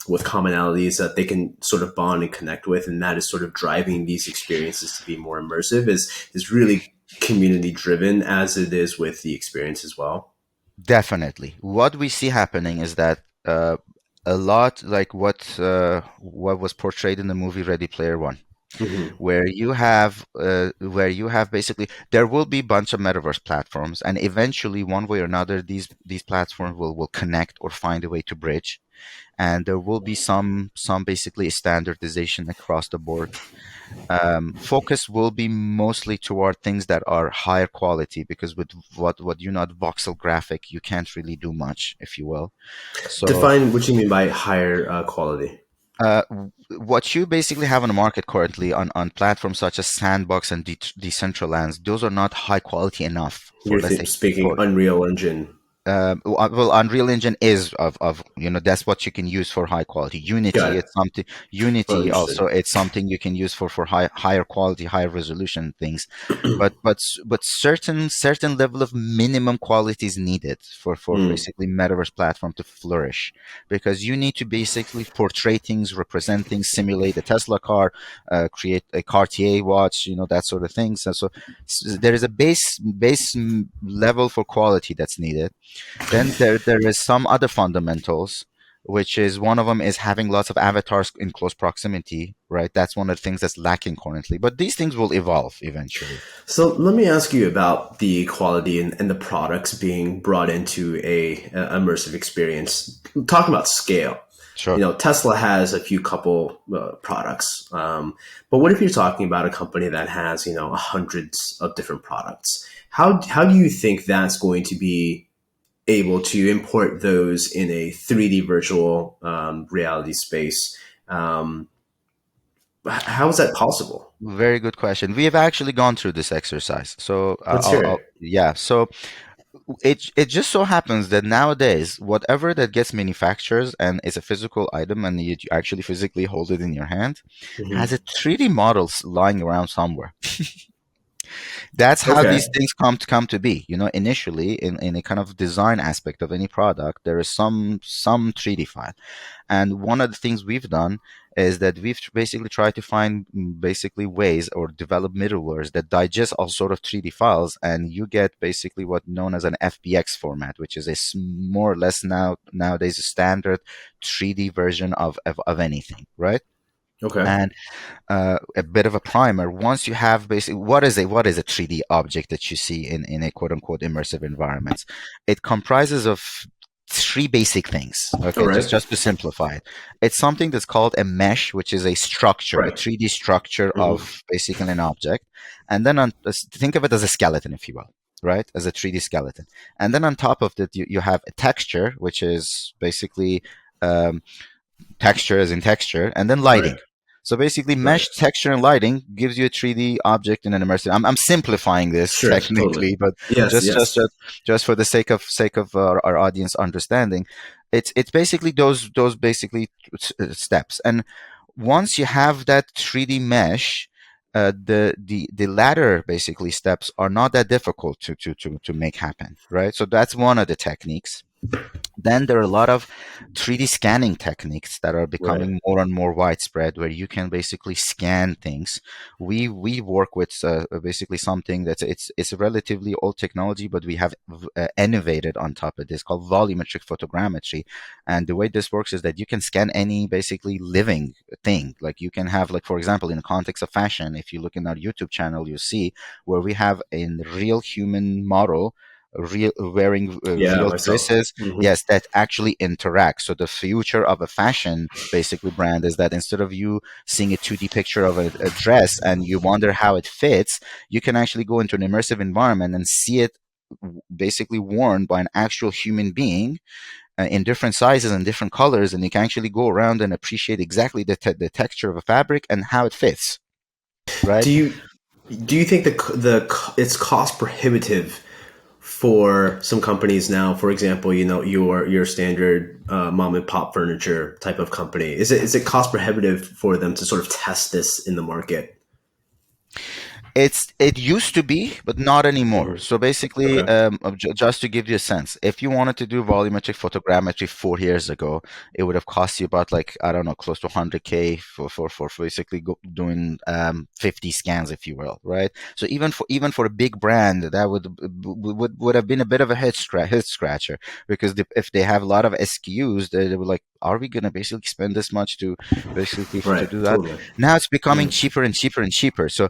Speaker 1: with commonalities that they can sort of bond and connect with, and that is sort of driving these experiences to be more immersive? Is really community driven as it is with the experience as well.
Speaker 2: Definitely. What we see happening is that a lot like what was portrayed in the movie Ready Player One,
Speaker 1: Hmm.
Speaker 2: where you have basically there will be a bunch of metaverse platforms, and eventually, one way or another, these platforms will connect or find a way to bridge, and there will be some basically standardization across the board. Focus will be mostly toward things that are higher quality, because with what you know, voxel graphic, you can't really do much, if you will. So
Speaker 1: Define what you mean by higher quality.
Speaker 2: what you basically have on the market currently on platforms such as Sandbox and Decentraland, those are not high quality enough for,
Speaker 1: You're
Speaker 2: let's say,
Speaker 1: speaking
Speaker 2: for
Speaker 1: Unreal Engine.
Speaker 2: well, Unreal Engine is of that's what you can use for high quality.
Speaker 1: Got
Speaker 2: Unity,
Speaker 1: it.
Speaker 2: it's something. Unity also,
Speaker 1: Understood.
Speaker 2: it's something you can use for higher quality, higher resolution things. But certain level of minimum quality is needed for
Speaker 1: Mm.
Speaker 2: basically metaverse platform to flourish, because you need to basically portray things, represent things, simulate a Tesla car, create a Cartier watch, that sort of thing. So there is a base level for quality that's needed. Then there is some other fundamentals, which is one of them is having lots of avatars in close proximity, right? That's one of the things that's lacking currently. But these things will evolve eventually.
Speaker 1: So let me ask you about the quality and the products being brought into a immersive experience. Talking about scale,
Speaker 2: Sure.
Speaker 1: Tesla has a few couple products, but what if you're talking about a company that has hundreds of different products? How do you think that's going to be able to import those in a 3D virtual reality space? Um, how is that possible?
Speaker 2: Very good question. We have actually gone through this exercise. So
Speaker 1: Let's hear it.
Speaker 2: yeah. So it just so happens that nowadays, whatever that gets manufactured and is a physical item, and you actually physically hold it in your hand, has a
Speaker 1: Hmm.
Speaker 2: 3D models lying around somewhere. That's how these
Speaker 1: Okay.
Speaker 2: things come to be. Initially, in a kind of design aspect of any product, there is some 3D file. And one of the things we've done is that we've basically tried to find basically ways or develop middlewares that digest all sort of 3D files, and you get basically what known as an FBX format, which is more or less nowadays a standard 3D version of anything, right?
Speaker 1: Okay.
Speaker 2: And a bit of a primer. Once you have basically what is a 3D object that you see in a quote unquote immersive environments, it comprises of three basic things.
Speaker 1: All
Speaker 2: Okay, just
Speaker 1: right.
Speaker 2: just to simplify it, it's something that's called a mesh, which is a structure, a
Speaker 1: Right.
Speaker 2: 3D structure
Speaker 1: Hmm.
Speaker 2: of basically an object, and then think of it as a skeleton, if you will. Right, as a 3D skeleton, and then on top of that, you have a texture, which is basically um, texture as in texture, and then
Speaker 1: Right.
Speaker 2: lighting. So basically,
Speaker 1: Right.
Speaker 2: mesh, texture, and lighting gives you a 3D object in an immersive. I'm simplifying this
Speaker 1: Sure. Totally.
Speaker 2: technically, but
Speaker 1: Yes.
Speaker 2: just just
Speaker 1: Yes.
Speaker 2: just, just for the sake of our audience understanding, it's basically those basically steps. And once you have that 3D mesh, the latter basically steps are not that difficult to make happen, right? So that's one of the techniques. Then there are a lot of 3D scanning techniques that are
Speaker 1: Right.
Speaker 2: becoming more and more widespread, where you can basically scan things. We work with basically something that's it's a relatively old technology, but we have innovated on top of this, called volumetric photogrammetry. And the way this works is that you can scan any basically living thing. Like you can have, like for example, in the context of fashion, if you look in our YouTube channel, you see where we have a real human model real wearing
Speaker 1: Yeah,
Speaker 2: real
Speaker 1: myself.
Speaker 2: dresses,
Speaker 1: Hmm.
Speaker 2: yes, that actually interact. So the future of a fashion basically brand is that instead of you seeing a 2D picture of a dress and you wonder how it fits, you can actually go into an immersive environment and see it basically worn by an actual human being in different sizes and different colors, and you can actually go around and appreciate exactly the texture of a fabric and how it fits, right?
Speaker 1: Do you do you think it's cost prohibitive for some companies now? For example, your standard mom and pop furniture type of company. Is it cost prohibitive for them to sort of test this in the market?
Speaker 2: It used to be, but not anymore.
Speaker 1: Hmm.
Speaker 2: So basically,
Speaker 1: Okay.
Speaker 2: just to give you a sense, if you wanted to do volumetric photogrammetry 4 years ago, it would have cost you about, like, I don't know, close to 100K for basically doing 50 scans, if you will, right? So even for a big brand, that would have been a bit of a head scratcher, because if they have a lot of SKUs, they were like, are we gonna basically spend this much to basically to
Speaker 1: Right.
Speaker 2: do that?
Speaker 1: Totally.
Speaker 2: Now it's becoming
Speaker 1: Mm.
Speaker 2: cheaper and cheaper and cheaper. So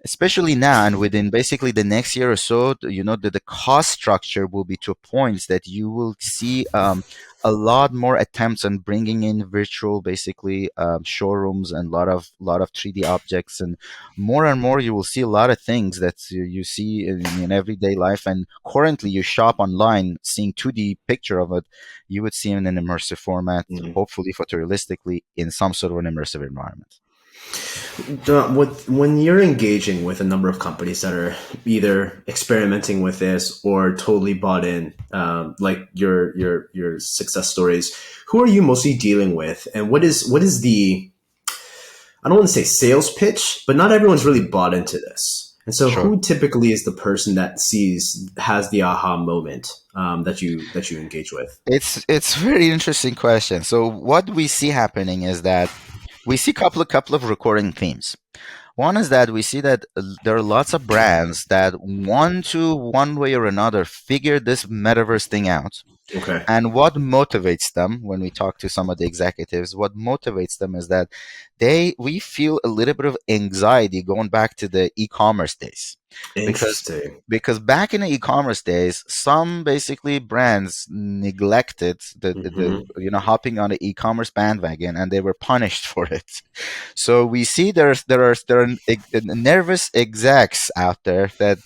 Speaker 2: especially now and within basically the next year or so, the cost structure will be to a point that you will see a lot more attempts on bringing in virtual basically showrooms and lot of 3D objects, and more you will see a lot of things that you see in everyday life, and currently you shop online seeing 2D picture of it, you would see in an immersive format,
Speaker 1: Mm.
Speaker 2: hopefully photorealistically, in some sort of an immersive environment.
Speaker 1: When you're engaging with a number of companies that are either experimenting with this or totally bought in, like your success stories, who are you mostly dealing with, and what is the, I don't want to say sales pitch, but not everyone's really bought into this. And so,
Speaker 2: Sure.
Speaker 1: who typically is the person that has the aha moment, that you engage with?
Speaker 2: It's a very interesting question. So what we see happening is that we see couple of recurring themes. One is that we see that there are lots of brands that want to, one way or another, figure this metaverse thing out.
Speaker 1: Okay.
Speaker 2: And what motivates them, when we talk to some of the executives, what motivates them is that we feel a little bit of anxiety going back to the e-commerce days, because
Speaker 1: Interesting.
Speaker 2: back in the e-commerce days, some basically brands neglected the
Speaker 1: Hmm.
Speaker 2: hopping on the e-commerce bandwagon, and they were punished for it. So we see there are nervous execs out there that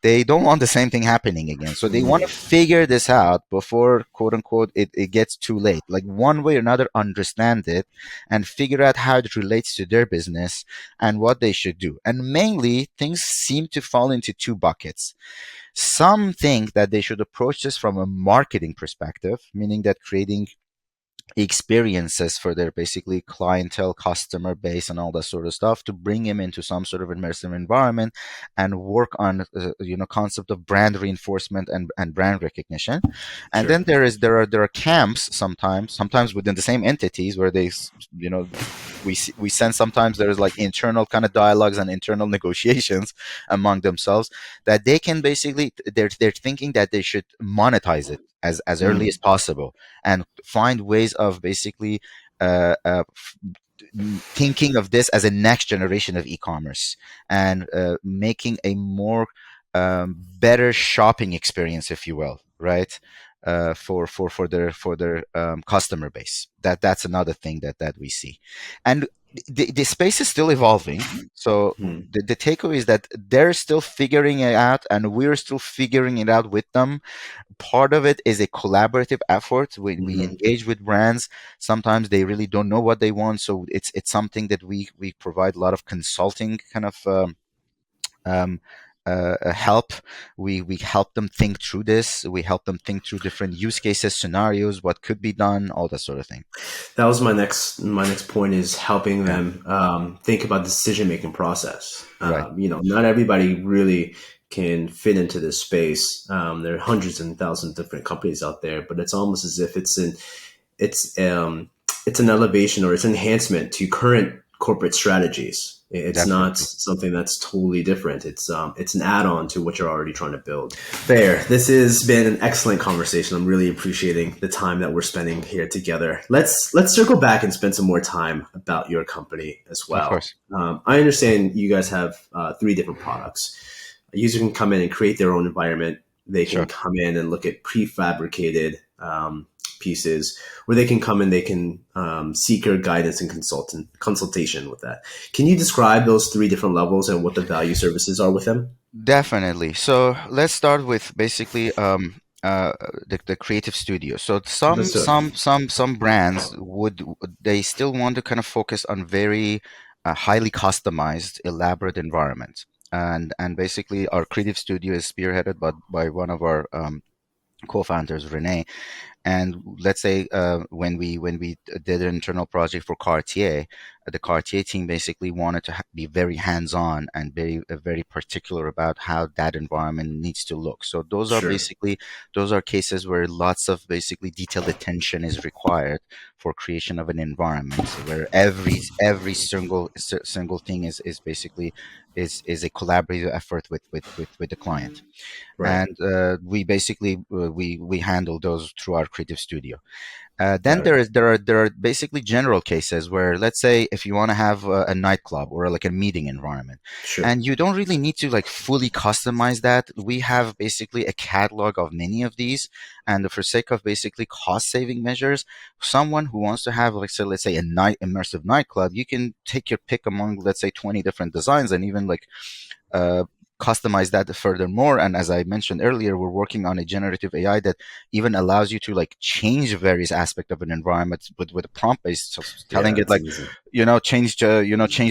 Speaker 2: they don't want the same thing happening again. So they want to figure this out before, quote unquote, it gets too late. Like one way or another, understand it and figure out how it relates to their business and what they should do. And mainly, things seem to fall into two buckets. Some think that they should approach this from a marketing perspective, meaning that creating experiences for their basically clientele, customer base, and all that sort of stuff, to bring him into some sort of immersive environment and work on concept of brand reinforcement and brand recognition. And
Speaker 1: Sure.
Speaker 2: then there are camps, sometimes within the same entities, where we sense sometimes there's like internal kind of dialogues and internal negotiations among themselves, that they can basically, they're thinking that they should monetize it as early as
Speaker 1: Mm.
Speaker 2: possible, and find ways of basically uh, uh, f- thinking of this as a next generation of e-commerce, and making a more better shopping experience, if you will, right? For their customer base. That's another thing that we see, and the space is still evolving. So
Speaker 1: Mm.
Speaker 2: the takeaway is that they're still figuring it out, and we're still figuring it out with them. Part of it is a collaborative effort. When we
Speaker 1: Hmm.
Speaker 2: engage with brands, sometimes they really don't know what they want, so it's something that we provide a lot of consulting kind of um, help. We help them think through this. We help them think through different use cases, scenarios, what could be done, all that sort of thing.
Speaker 1: That was my next point is helping
Speaker 2: Yeah,
Speaker 1: them think about the decision making process.
Speaker 2: right.
Speaker 1: Not everybody really can fit into this space. There are hundreds and thousands of different companies out there, but it's almost as if it's it's an elevation or it's enhancement to current corporate strategies. It's not
Speaker 2: Definitely.
Speaker 1: something that's totally different. It's an add-on to what you're already trying to build. Fair. This has been an excellent conversation. I'm really appreciating the time that we're spending here together. Let's circle back and spend some more time about your company as
Speaker 2: Of
Speaker 1: well.
Speaker 2: course.
Speaker 1: I understand you guys have three different products. A user can come in and create their own environment. They can
Speaker 2: Sure.
Speaker 1: come in and look at prefabricated pieces, or they can come in, they can seek your guidance and consultation with that. Can you describe those three different levels and what the value services are with them?
Speaker 2: Definitely. So let's start with basically the creative studio. So
Speaker 1: Let's do it.
Speaker 2: some brands would they still want to kind of focus on very highly customized, elaborate environments. And basically our creative studio is spearheaded by one of our co-founders, Renee. And let's say when we did an internal project for Cartier, the Cartier team basically wanted to be very hands-on and very particular about how that environment needs to look. So
Speaker 1: Sure.
Speaker 2: those are cases where lots of basically detailed attention is required for creation of an environment where every single thing is basically is a collaborative effort with the client.
Speaker 1: Right.
Speaker 2: And we basically we handle those through our creative studio. Then
Speaker 1: Got it.
Speaker 2: there are basically general cases where, let's say, if you want to have a nightclub or like a meeting environment,
Speaker 1: Sure.
Speaker 2: and you don't really need to like fully customize that. We have basically a catalog of many of these, and for sake of basically cost saving measures, someone who wants to have, like, so let's say, a night immersive nightclub, you can take your pick among, let's say, 20 different designs, and even like uh, customize that furthermore. And as I mentioned earlier, we're working on a generative AI that even allows you to like change various aspects of an environment with a prompt based, so telling
Speaker 1: Yeah,
Speaker 2: it
Speaker 1: it's
Speaker 2: like,
Speaker 1: easy.
Speaker 2: change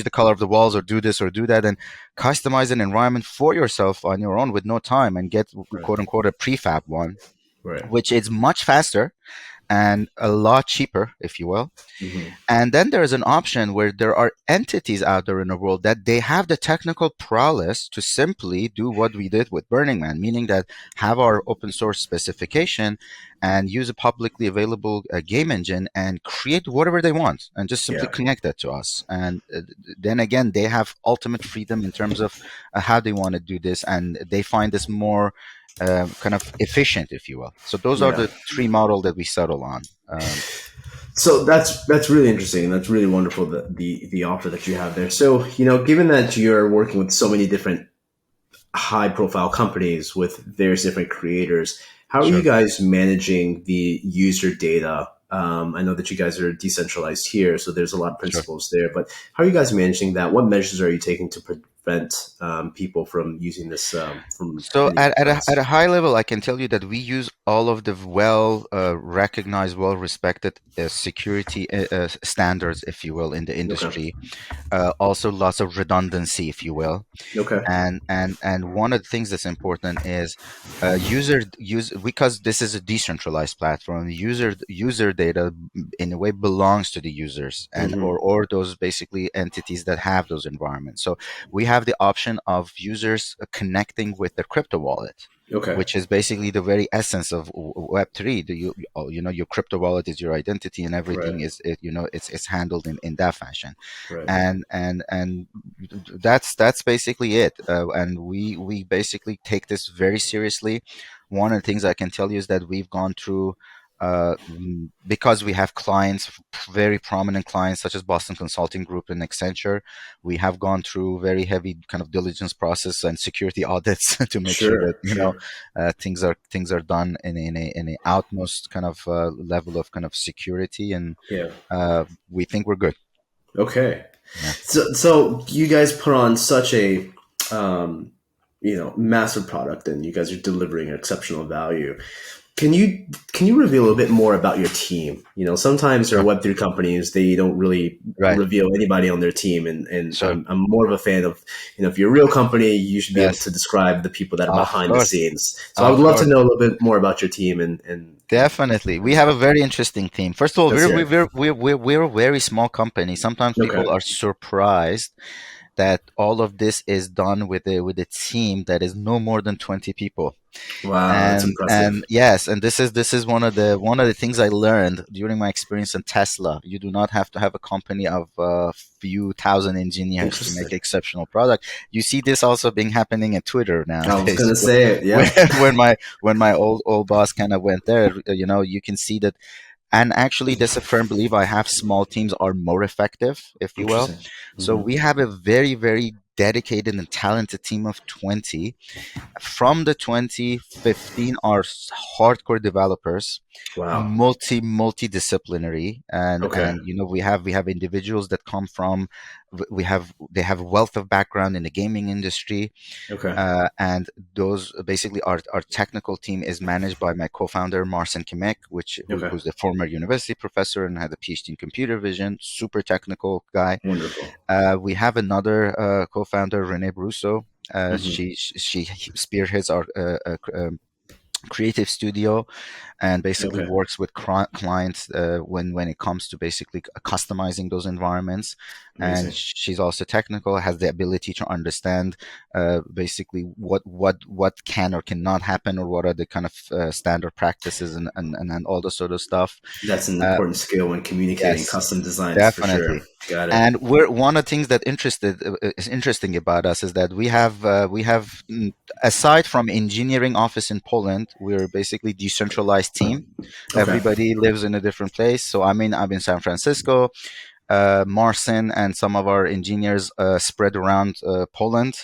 Speaker 2: the color of the walls or do this or do that, and customize an environment for yourself on your own with no time, and get
Speaker 1: Right.
Speaker 2: quote unquote a prefab one,
Speaker 1: Right.
Speaker 2: which is much faster and a lot cheaper, if you will.
Speaker 1: Hmm.
Speaker 2: And then there is an option where there are entities out there in the world that they have the technical prowess to simply do what we did with Burning Man, meaning that have our open source specification and use a publicly available game engine and create whatever they want and just simply
Speaker 1: Yeah.
Speaker 2: connect that to us. And then again, they have ultimate freedom in terms of how they want to do this, and they find this more kind of efficient, if you will. So those are
Speaker 1: Yeah.
Speaker 2: the three model that we settle on.
Speaker 1: So that's really interesting. That's really wonderful, the offer that you have there. So, given that you're working with so many different high profile companies with various different creators, how are you
Speaker 2: Sure.
Speaker 1: guys managing the user data? I know that you guys are decentralized here, so there's a lot of
Speaker 2: Sure.
Speaker 1: principles there. But how are you guys managing that? What measures are you taking to prevent people from using this from
Speaker 2: So
Speaker 1: any
Speaker 2: at a
Speaker 1: threats?
Speaker 2: high level, I can tell you that we use all of the well recognized, well respected security standards, if you will, in the
Speaker 1: Okay.
Speaker 2: industry. Also, lots of redundancy, if you will.
Speaker 1: Okay.
Speaker 2: And one of the things that's important is user use, because this is a decentralized platform. User data in a way belongs to the users, and
Speaker 1: Hmm.
Speaker 2: or those basically entities that have those environments. So we have the option of users connecting with their crypto wallet,
Speaker 1: Okay.
Speaker 2: which is basically the very essence of Web3. Your crypto wallet is your identity, and
Speaker 1: Right.
Speaker 2: everything it's handled in that fashion.
Speaker 1: Right.
Speaker 2: And that's basically it. And we basically take this very seriously. One of the things I can tell you is that we've gone through, because we have clients, very prominent clients such as Boston Consulting Group and Accenture. We have gone through very heavy kind of diligence process and security audits to make sure that
Speaker 1: Sure. Sure.
Speaker 2: things are done in a utmost kind of level of kind of security, and
Speaker 1: Yeah.
Speaker 2: we think we're good.
Speaker 1: Okay.
Speaker 2: Yeah.
Speaker 1: So you guys put on such a massive product, and you guys are delivering exceptional value. Can you reveal a bit more about your team? You know, sometimes there are
Speaker 2: Sure.
Speaker 1: Web3 companies, they don't really
Speaker 2: Right.
Speaker 1: reveal anybody on their team, and
Speaker 2: Sure.
Speaker 1: I'm more of a fan of, you know, if you're a real company, you should be able
Speaker 2: Yes.
Speaker 1: to describe the people that are
Speaker 2: Of
Speaker 1: behind the
Speaker 2: course.
Speaker 1: scenes. So I would
Speaker 2: Of
Speaker 1: love to
Speaker 2: course.
Speaker 1: know a little bit more about your team
Speaker 2: Definitely. We
Speaker 1: and
Speaker 2: have a very interesting team. First of all,
Speaker 1: let's hear it.
Speaker 2: we're a very small company. Sometimes
Speaker 1: Okay.
Speaker 2: people are surprised that all of this is done with a team that is no more than 20 people.
Speaker 1: Wow, that's
Speaker 2: And
Speaker 1: impressive.
Speaker 2: yes, and this is one of the things I learned during my experience in Tesla. You do not have to have a company of a few thousand engineers to make
Speaker 1: Interesting.
Speaker 2: exceptional product. You see this also being happening in Twitter
Speaker 1: I was
Speaker 2: nowadays.
Speaker 1: gonna say it.
Speaker 2: when,
Speaker 1: Yeah.
Speaker 2: when my old boss kind of went there, you can see that. And actually, this a firm belief I have. Small teams are more effective, if you will.
Speaker 1: Interesting.
Speaker 2: So
Speaker 1: Hmm.
Speaker 2: we have a very, very dedicated and talented team of 20. From the 20, 15 are hardcore developers,
Speaker 1: Wow.
Speaker 2: multidisciplinary, and
Speaker 1: Okay.
Speaker 2: we have individuals that come from, they have wealth of background in the gaming industry,
Speaker 1: Okay.
Speaker 2: and those basically our technical team is managed by my co-founder Marcin Kimek,
Speaker 1: Okay.
Speaker 2: who's a former university professor and had a PhD in computer vision, super technical guy.
Speaker 1: Wonderful.
Speaker 2: We have another co-founder, Renee Brusso.
Speaker 1: Hmm.
Speaker 2: She spearheads our creative studio and basically
Speaker 1: Okay.
Speaker 2: works with clients when it comes to basically customizing those environments. And
Speaker 1: Amazing.
Speaker 2: she's also technical, has the ability to understand basically what can or cannot happen, or what are the kind of standard practices, and all this sort of stuff.
Speaker 1: That's an
Speaker 2: Uh,
Speaker 1: important skill when communicating
Speaker 2: yes,
Speaker 1: custom designs for sure.
Speaker 2: definitely.
Speaker 1: Got it.
Speaker 2: And we're one of the things that is interesting about us is that we have aside from engineering office in Poland, we're basically decentralized team.
Speaker 1: Okay.
Speaker 2: Everybody lives in a different place. So I'm in San Francisco. Marcin and some of our engineers spread around Poland.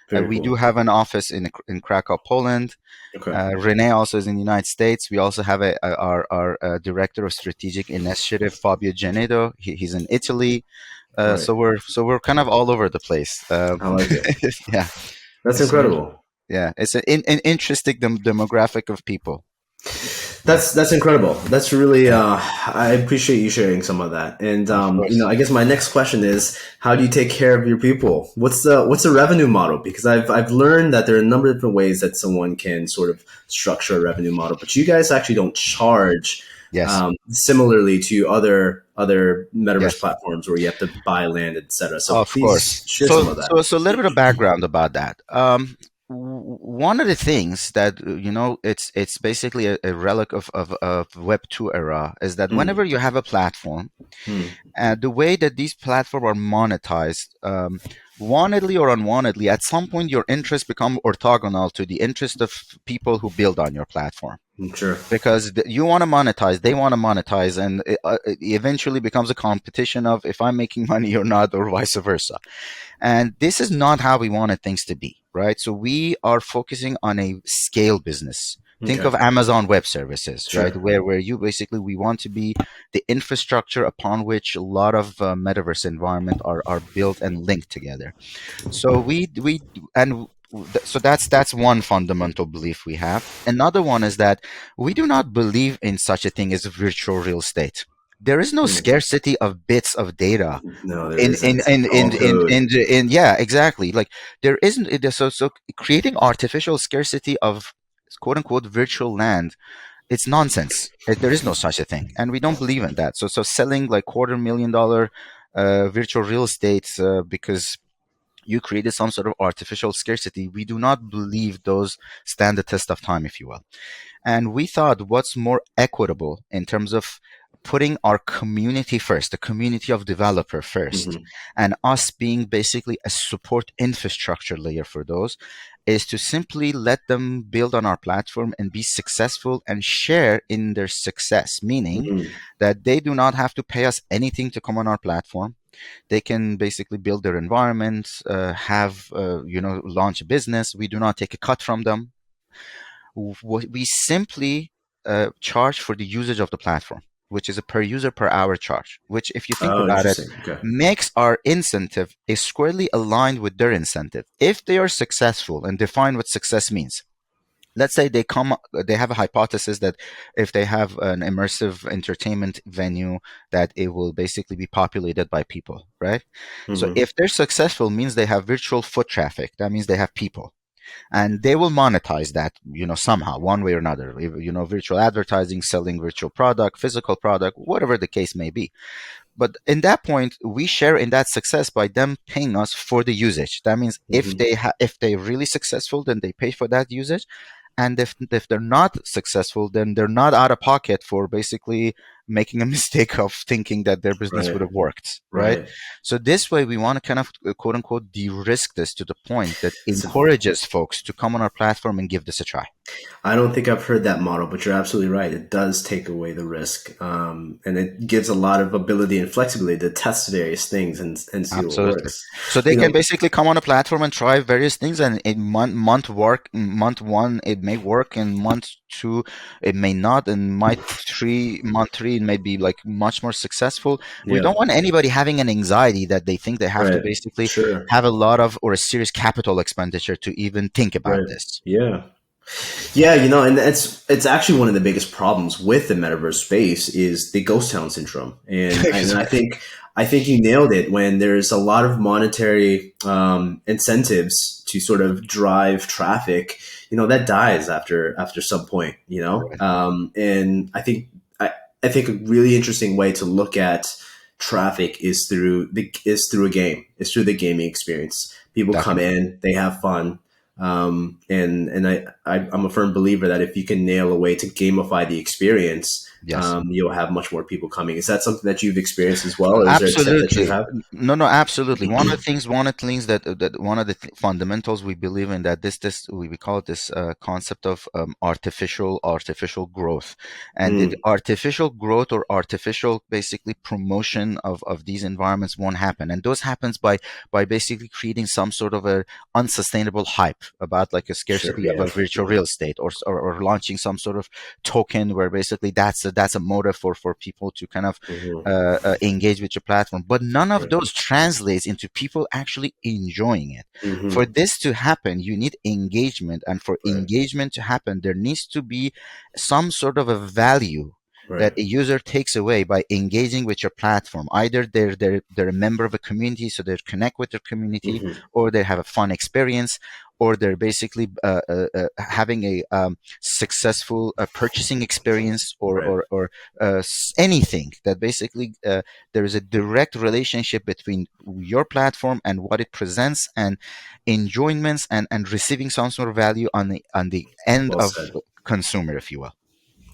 Speaker 1: Very
Speaker 2: We do
Speaker 1: cool.
Speaker 2: have an office in Krakow, Poland.
Speaker 1: Okay.
Speaker 2: Renee also is in the United States. We also have our director of strategic initiative, Fabio Genedo. He's in Italy.
Speaker 1: Right.
Speaker 2: So we're kind of all over the place.
Speaker 1: I like it.
Speaker 2: Yeah,
Speaker 1: That's
Speaker 2: it's really,
Speaker 1: incredible.
Speaker 2: yeah, it's an interesting demographic of people.
Speaker 1: That's incredible. That's really
Speaker 2: Yeah,
Speaker 1: I appreciate you sharing some of that. And
Speaker 2: of
Speaker 1: you know,
Speaker 2: course.
Speaker 1: I guess my next question is, how do you take care of your people? What's the revenue model? Because I've learned that there are a number of different ways that someone can sort of structure a revenue model, but you guys actually don't charge
Speaker 2: Yes,
Speaker 1: similarly to other metaverse
Speaker 2: yes.
Speaker 1: platforms where you have to buy land, etc. So
Speaker 2: Of
Speaker 1: please
Speaker 2: course.
Speaker 1: share some
Speaker 2: So,
Speaker 1: of that.
Speaker 2: so a little bit of background about that. One of the things that it's basically a relic of Web 2 era is that
Speaker 1: Hmm.
Speaker 2: whenever you have a platform,
Speaker 1: Hmm.
Speaker 2: the way that these platforms are monetized, wantedly or unwantedly, at some point your interests become orthogonal to the interest of people who build on your platform.
Speaker 1: Sure.
Speaker 2: Because you want to monetize, they want to monetize, and it eventually becomes a competition of if I'm making money or not, or vice versa. And this is not how we wanted things to be, right? So we are focusing on a scale business. Think
Speaker 1: Okay.
Speaker 2: of Amazon Web Services, right?
Speaker 1: Sure.
Speaker 2: Where you basically, we want to be the infrastructure upon which a lot of metaverse environment are built and linked together. So we and so that's one fundamental belief we have. Another one is that we do not believe in such a thing as virtual real estate. There is no
Speaker 1: Hmm.
Speaker 2: scarcity of bits of data
Speaker 1: No, there
Speaker 2: in in
Speaker 1: isn't.
Speaker 2: in
Speaker 1: It's all
Speaker 2: in in
Speaker 1: code.
Speaker 2: in yeah, exactly, like there isn't so creating artificial scarcity of quote unquote virtual land, it's nonsense. There is no such a thing, and we don't believe in that. So selling like $250,000 virtual real estate because you created some sort of artificial scarcity, we do not believe those stand the test of time, if you will. And we thought, what's more equitable in terms of putting our community first, the community of developer first,
Speaker 1: Hmm.
Speaker 2: and us being basically a support infrastructure layer for those, is to simply let them build on our platform and be successful and share in their success, meaning
Speaker 1: Hmm.
Speaker 2: that they do not have to pay us anything to come on our platform. They can basically build their environment, launch a business. We do not take a cut from them. We simply charge for the usage of the platform, which is a per user per hour charge, which, if you think
Speaker 1: Oh,
Speaker 2: about it,
Speaker 1: interesting. Okay.
Speaker 2: makes our incentive is squarely aligned with their incentive. If they are successful, and define what success means, let's say they have a hypothesis that if they have an immersive entertainment venue, that it will basically be populated by people, right? So
Speaker 1: Hmm.
Speaker 2: if they're successful, means they have virtual foot traffic. That means they have people, and they will monetize that, somehow, one way or another. Virtual advertising, selling virtual product, physical product, whatever the case may be. But in that point, we share in that success by them paying us for the usage. That means
Speaker 1: Hmm.
Speaker 2: if they're really successful, then they pay for that usage, and if they're not successful, then they're not out of pocket for basically making a mistake of thinking that their business would
Speaker 1: Right.
Speaker 2: have worked, right?
Speaker 1: Right.
Speaker 2: So this way, we want to kind of quote unquote de-risk this to the point that
Speaker 1: So
Speaker 2: encourages folks to come on our platform and give this a try.
Speaker 1: I don't think I've heard that model, but you're absolutely right. It does take away the risk, and it gives a lot of ability and flexibility to test various things and see what
Speaker 2: Absolutely.
Speaker 1: works.
Speaker 2: So they
Speaker 1: You
Speaker 2: can
Speaker 1: know,
Speaker 2: basically come on a platform and try various things, and in month one it may work, in month two it may not, and month three it may be like much more successful. We
Speaker 1: yeah,
Speaker 2: don't want anybody having an anxiety that they think they have to
Speaker 1: right,
Speaker 2: basically
Speaker 1: sure,
Speaker 2: have a lot of or a serious capital expenditure to even think about
Speaker 1: right,
Speaker 2: this.
Speaker 1: yeah. Yeah, and it's actually one of the biggest problems with the metaverse space is the ghost town syndrome, and
Speaker 2: Exactly.
Speaker 1: I think you nailed it when there's a lot of monetary incentives to sort of drive traffic. That dies after some point.
Speaker 2: Right.
Speaker 1: And I think a really interesting way to look at traffic is through a game. It's through the gaming experience. People come
Speaker 2: Definitely.
Speaker 1: in, they have fun, and I'm a firm believer that if you can nail a way to gamify the experience,
Speaker 2: Yes.
Speaker 1: you'll have much more people coming. Is that something that you've experienced as well, or is there a tip that you
Speaker 2: Absolutely.
Speaker 1: have?
Speaker 2: No, no, absolutely. One of the things that one of the fundamentals we believe in, that this we call it this concept of artificial growth, and the
Speaker 1: Mm,
Speaker 2: artificial growth or artificial basically promotion of these environments won't happen, and those happens by basically creating some sort of a unsustainable hype about like a
Speaker 1: sure.
Speaker 2: scarcity of
Speaker 1: Yeah.
Speaker 2: a virtual
Speaker 1: Yeah.
Speaker 2: real estate, or launching some sort of token where basically that's a motive for people to kind of
Speaker 1: Hmm.
Speaker 2: engage with your platform, but none of
Speaker 1: Right.
Speaker 2: those translates into people actually enjoying it. For
Speaker 1: Hmm.
Speaker 2: this to happen, you need engagement, and for
Speaker 1: Right.
Speaker 2: engagement to happen, there needs to be some sort of a value that
Speaker 1: Right.
Speaker 2: a user takes away by engaging with your platform. Either they're a member of a community, so they connect with their community,
Speaker 1: Hmm.
Speaker 2: or they have a fun experience, or they're basically having a successful purchasing experience,
Speaker 1: Right.
Speaker 2: anything that basically there is a direct relationship between your platform and what it presents, and enjoyments, and receiving some sort of value on the end
Speaker 1: Well
Speaker 2: of
Speaker 1: said.
Speaker 2: consumer, if you will.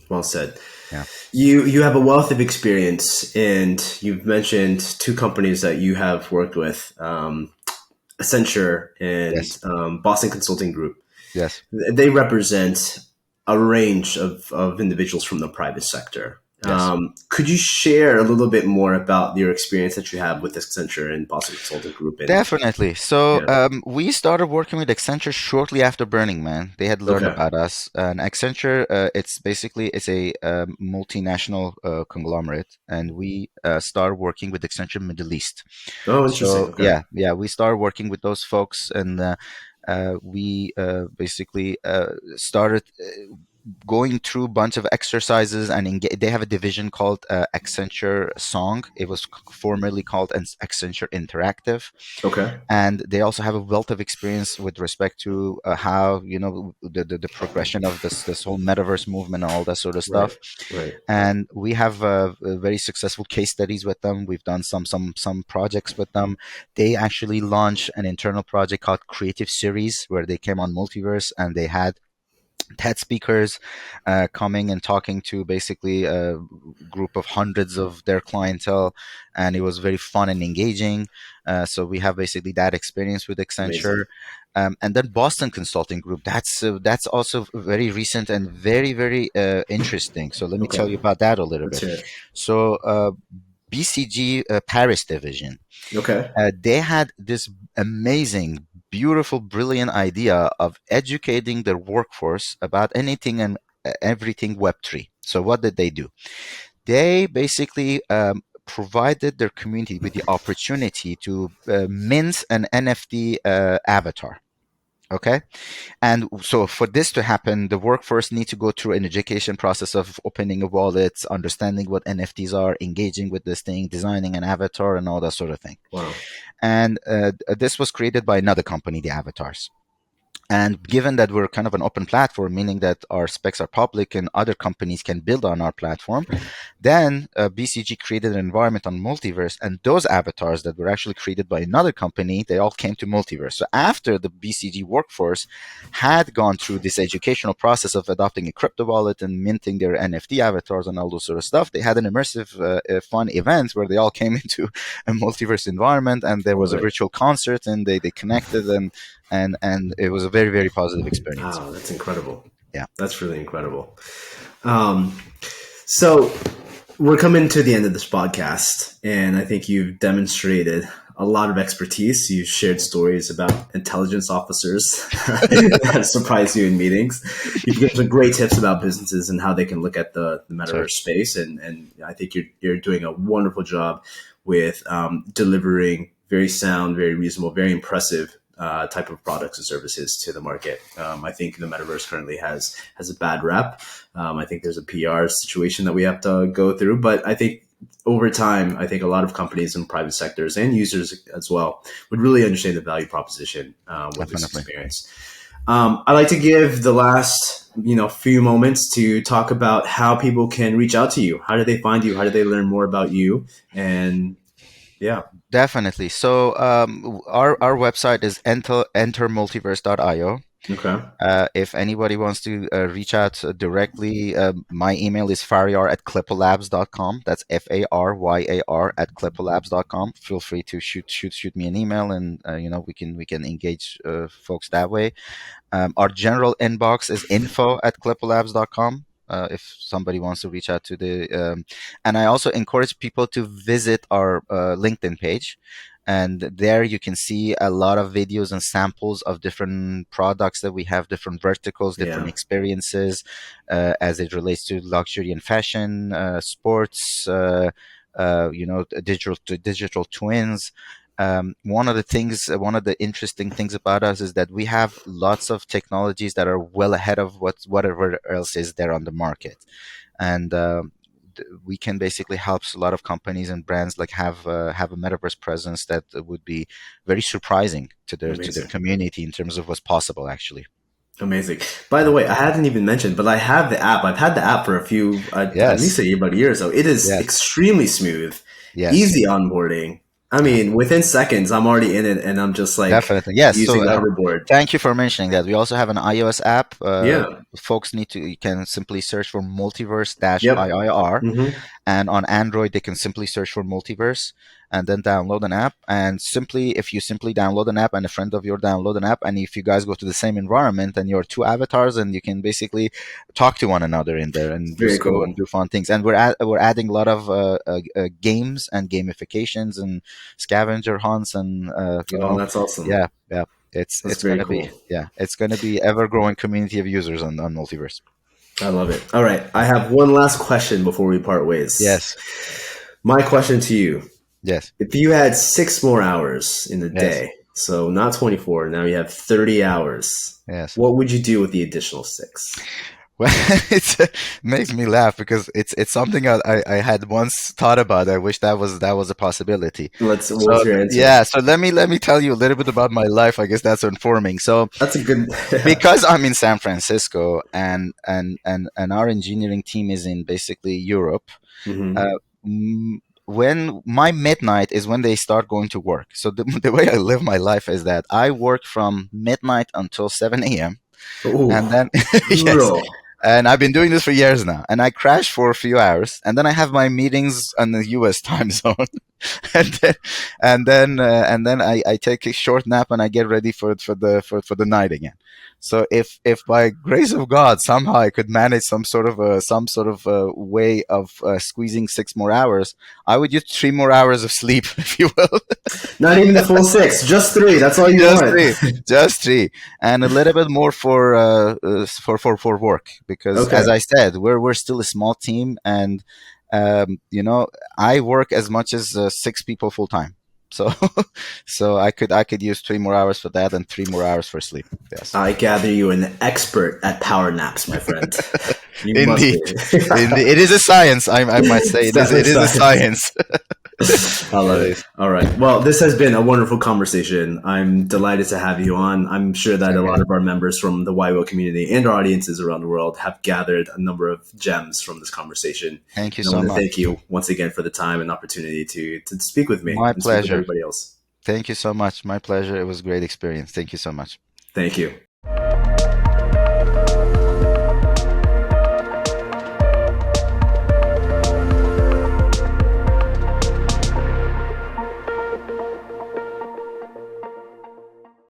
Speaker 1: Well said.
Speaker 2: Yeah.
Speaker 1: You have a wealth of experience, and you've mentioned two companies that you have worked with, Accenture and
Speaker 2: Yes.
Speaker 1: Boston Consulting Group.
Speaker 2: Yes.
Speaker 1: They represent a range of individuals from the private sector.
Speaker 2: Yes.
Speaker 1: Could you share a little bit more about your experience that you have with Accenture and Boston Consulting Group? And
Speaker 2: Definitely. So
Speaker 1: yeah,
Speaker 2: we started working with Accenture shortly after Burning Man. They had learned
Speaker 1: okay.
Speaker 2: about us, and Accenture, it's a multinational conglomerate, and we started working with Accenture Middle East.
Speaker 1: Oh, interesting.
Speaker 2: So
Speaker 1: Okay,
Speaker 2: yeah, we started working with those folks, and we basically started going through a bunch of exercises, and they have a division called Accenture Song. It was formerly called Accenture Interactive,
Speaker 1: okay,
Speaker 2: and they also have a wealth of experience with respect to how the progression of this whole metaverse movement and all that sort of
Speaker 1: right,
Speaker 2: stuff.
Speaker 1: right,
Speaker 2: And we have very successful case studies with them. We've done some projects with them. They actually launched an internal project called Creative Series, where they came on Multiverse, and they had TED speakers coming and talking to basically a group of hundreds of their clientele, and it was very fun and engaging. So we have basically that experience with
Speaker 1: amazing.
Speaker 2: Accenture, and then Boston Consulting Group. That's also very recent and very interesting. So let me
Speaker 1: Okay,
Speaker 2: tell you about that a little
Speaker 1: let's
Speaker 2: bit.
Speaker 1: hear it.
Speaker 2: So BCG Paris division,
Speaker 1: Okay,
Speaker 2: they had this amazing, beautiful, brilliant idea of educating their workforce about anything and everything Web3. So, what did they do? They basically provided their community with the opportunity to mint an NFT avatar. Okay. And so for this to happen, the workforce need to go through an education process of opening a wallet, understanding what NFTs are, engaging with this thing, designing an avatar, and all that sort of thing.
Speaker 1: Wow.
Speaker 2: And this was created by another company, the Avatars. And given that we're kind of an open platform, meaning that our specs are public and other companies can build on our platform, then BCG created an environment on Multiverse, and those avatars that were actually created by another company, they all came to Multiverse. So after the BCG workforce had gone through this educational process of adopting a crypto wallet and minting their NFT avatars and all those sort of stuff, they had an immersive, fun event where they all came into a Multiverse environment, and there was
Speaker 1: Love
Speaker 2: a
Speaker 1: it.
Speaker 2: virtual concert, and they connected, and it was a very, very positive experience.
Speaker 1: Wow, that's incredible.
Speaker 2: Yeah,
Speaker 1: That's really incredible. Um, so we're coming to the end of this podcast, and I think you've demonstrated a lot of expertise. You've shared stories about intelligence officers that surprise you in meetings. You've given some great tips about businesses and how they can look at the
Speaker 2: sorry.
Speaker 1: metaverse space, and I think you're doing a wonderful job with delivering very sound, very reasonable, very impressive type of products and services to the market. I think the metaverse currently has a bad rep. I think there's a PR situation that we have to go through, but I think over time, I think a lot of companies and private sectors and users as well would really understand the value proposition with this
Speaker 2: Definitely.
Speaker 1: experience. I like to give the last few moments to talk about how people can reach out to you. How do they find you? How do they learn more about you? And yeah,
Speaker 2: Definitely. So our website is entermultiverse.io.
Speaker 1: okay,
Speaker 2: If anybody wants to reach out directly, my email is faryar at clipolabs.com. That's Faryar at clipolabs.com. Feel free to shoot me an email, and we can engage folks that way. Our general inbox is info@clipolabs.com. If somebody wants to reach out to and I also encourage people to visit our LinkedIn page. And there you can see a lot of videos and samples of different products that we have, different verticals, different
Speaker 1: yeah,
Speaker 2: experiences, as it relates to luxury and fashion, sports, digital twins. One of the interesting things about us is that we have lots of technologies that are well ahead of whatever else is there on the market, and we can basically help a lot of companies and brands like have a metaverse presence that would be very surprising to their
Speaker 1: amazing.
Speaker 2: community in terms of what's possible actually.
Speaker 1: Amazing. By the
Speaker 2: Yeah.
Speaker 1: way, I hadn't even mentioned, but I have the app. I've had the app for at least
Speaker 2: Yes.
Speaker 1: a year, about a year or so. It is
Speaker 2: Yes.
Speaker 1: extremely smooth,
Speaker 2: Yes.
Speaker 1: easy onboarding. I
Speaker 2: Yeah.
Speaker 1: mean, within seconds, I'm already in it, and I'm just like
Speaker 2: Definitely. Yes.
Speaker 1: using
Speaker 2: So
Speaker 1: the hoverboard.
Speaker 2: thank you for mentioning that. We also have an iOS app.
Speaker 1: Yeah.
Speaker 2: Folks you can simply search for Multiverse dash
Speaker 1: Yep.
Speaker 2: IIR.
Speaker 1: Hmm.
Speaker 2: And on Android, they can simply search for Multiverse and then download an app. And if you simply download an app and a friend of yours download an app, and if you guys go to the same environment and you're two avatars, and you can basically talk to one another in there and
Speaker 1: Very
Speaker 2: just go
Speaker 1: cool.
Speaker 2: and do fun things. And we're adding a lot of games and gamifications and scavenger hunts and
Speaker 1: Oh, that's awesome.
Speaker 2: yeah, yeah. It's
Speaker 1: That's
Speaker 2: it's
Speaker 1: very
Speaker 2: gonna be
Speaker 1: cool.
Speaker 2: yeah, it's gonna be ever growing community of users on Multiverse.
Speaker 1: I love it. All right. I have one last question before we part ways.
Speaker 2: Yes,
Speaker 1: My question to you:
Speaker 2: yes,
Speaker 1: if you had 6 more hours in a
Speaker 2: yes,
Speaker 1: day, so not 24, now you have 30 hours,
Speaker 2: yes.
Speaker 1: what would you do with the additional six?
Speaker 2: Well, it makes me laugh because it's something I had once thought about. I wish that was a possibility.
Speaker 1: What's your answer?
Speaker 2: Yeah, so let me tell you a little bit about my life. I guess that's informing. So
Speaker 1: That's a good.
Speaker 2: because I'm in San Francisco and our engineering team is in basically Europe,
Speaker 1: Hmm.
Speaker 2: uh, when my midnight is when they start going to work. So the way I live my life is that I work from midnight until 7 a.m.
Speaker 1: Ooh,
Speaker 2: and then yes,
Speaker 1: brutal.
Speaker 2: and I've been doing this for years now. And I crash for a few hours, and then I have my meetings on the U.S. time zone, and then I take a short nap and I get ready for the night again. So if by grace of God somehow I could manage some sort of way of squeezing 6 more hours, I would use 3 more hours of sleep, if you will.
Speaker 1: Not even the full six, just three. That's all you
Speaker 2: Just
Speaker 1: want.
Speaker 2: three, just three, and a little bit more for work because,
Speaker 1: Okay.
Speaker 2: as I said, we're still a small team, and um, you know I work as much as 6 people full time. So so I could use 3 more hours for that and 3 more hours for sleep. Yes.
Speaker 1: I gather you an expert at power naps, my friend. You must
Speaker 2: Indeed.
Speaker 1: be.
Speaker 2: Indeed. It is a science, I might say.
Speaker 1: It's
Speaker 2: It is
Speaker 1: definitely
Speaker 2: it is a
Speaker 1: science.
Speaker 2: science.
Speaker 1: I love
Speaker 2: It
Speaker 1: it.
Speaker 2: is.
Speaker 1: All right. Well, this has been a wonderful conversation. I'm delighted to have you on. I'm sure that a
Speaker 2: Same
Speaker 1: lot
Speaker 2: here.
Speaker 1: of our members from the YWO community and our audiences around the world have gathered a number of gems from this conversation.
Speaker 2: Thank you
Speaker 1: And I
Speaker 2: so
Speaker 1: want to
Speaker 2: much.
Speaker 1: thank you once again for the time and opportunity to speak with me
Speaker 2: My
Speaker 1: and speak with
Speaker 2: pleasure.
Speaker 1: everybody else.
Speaker 2: Thank you so much. My pleasure. It was a great experience. Thank you so much.
Speaker 1: Thank you.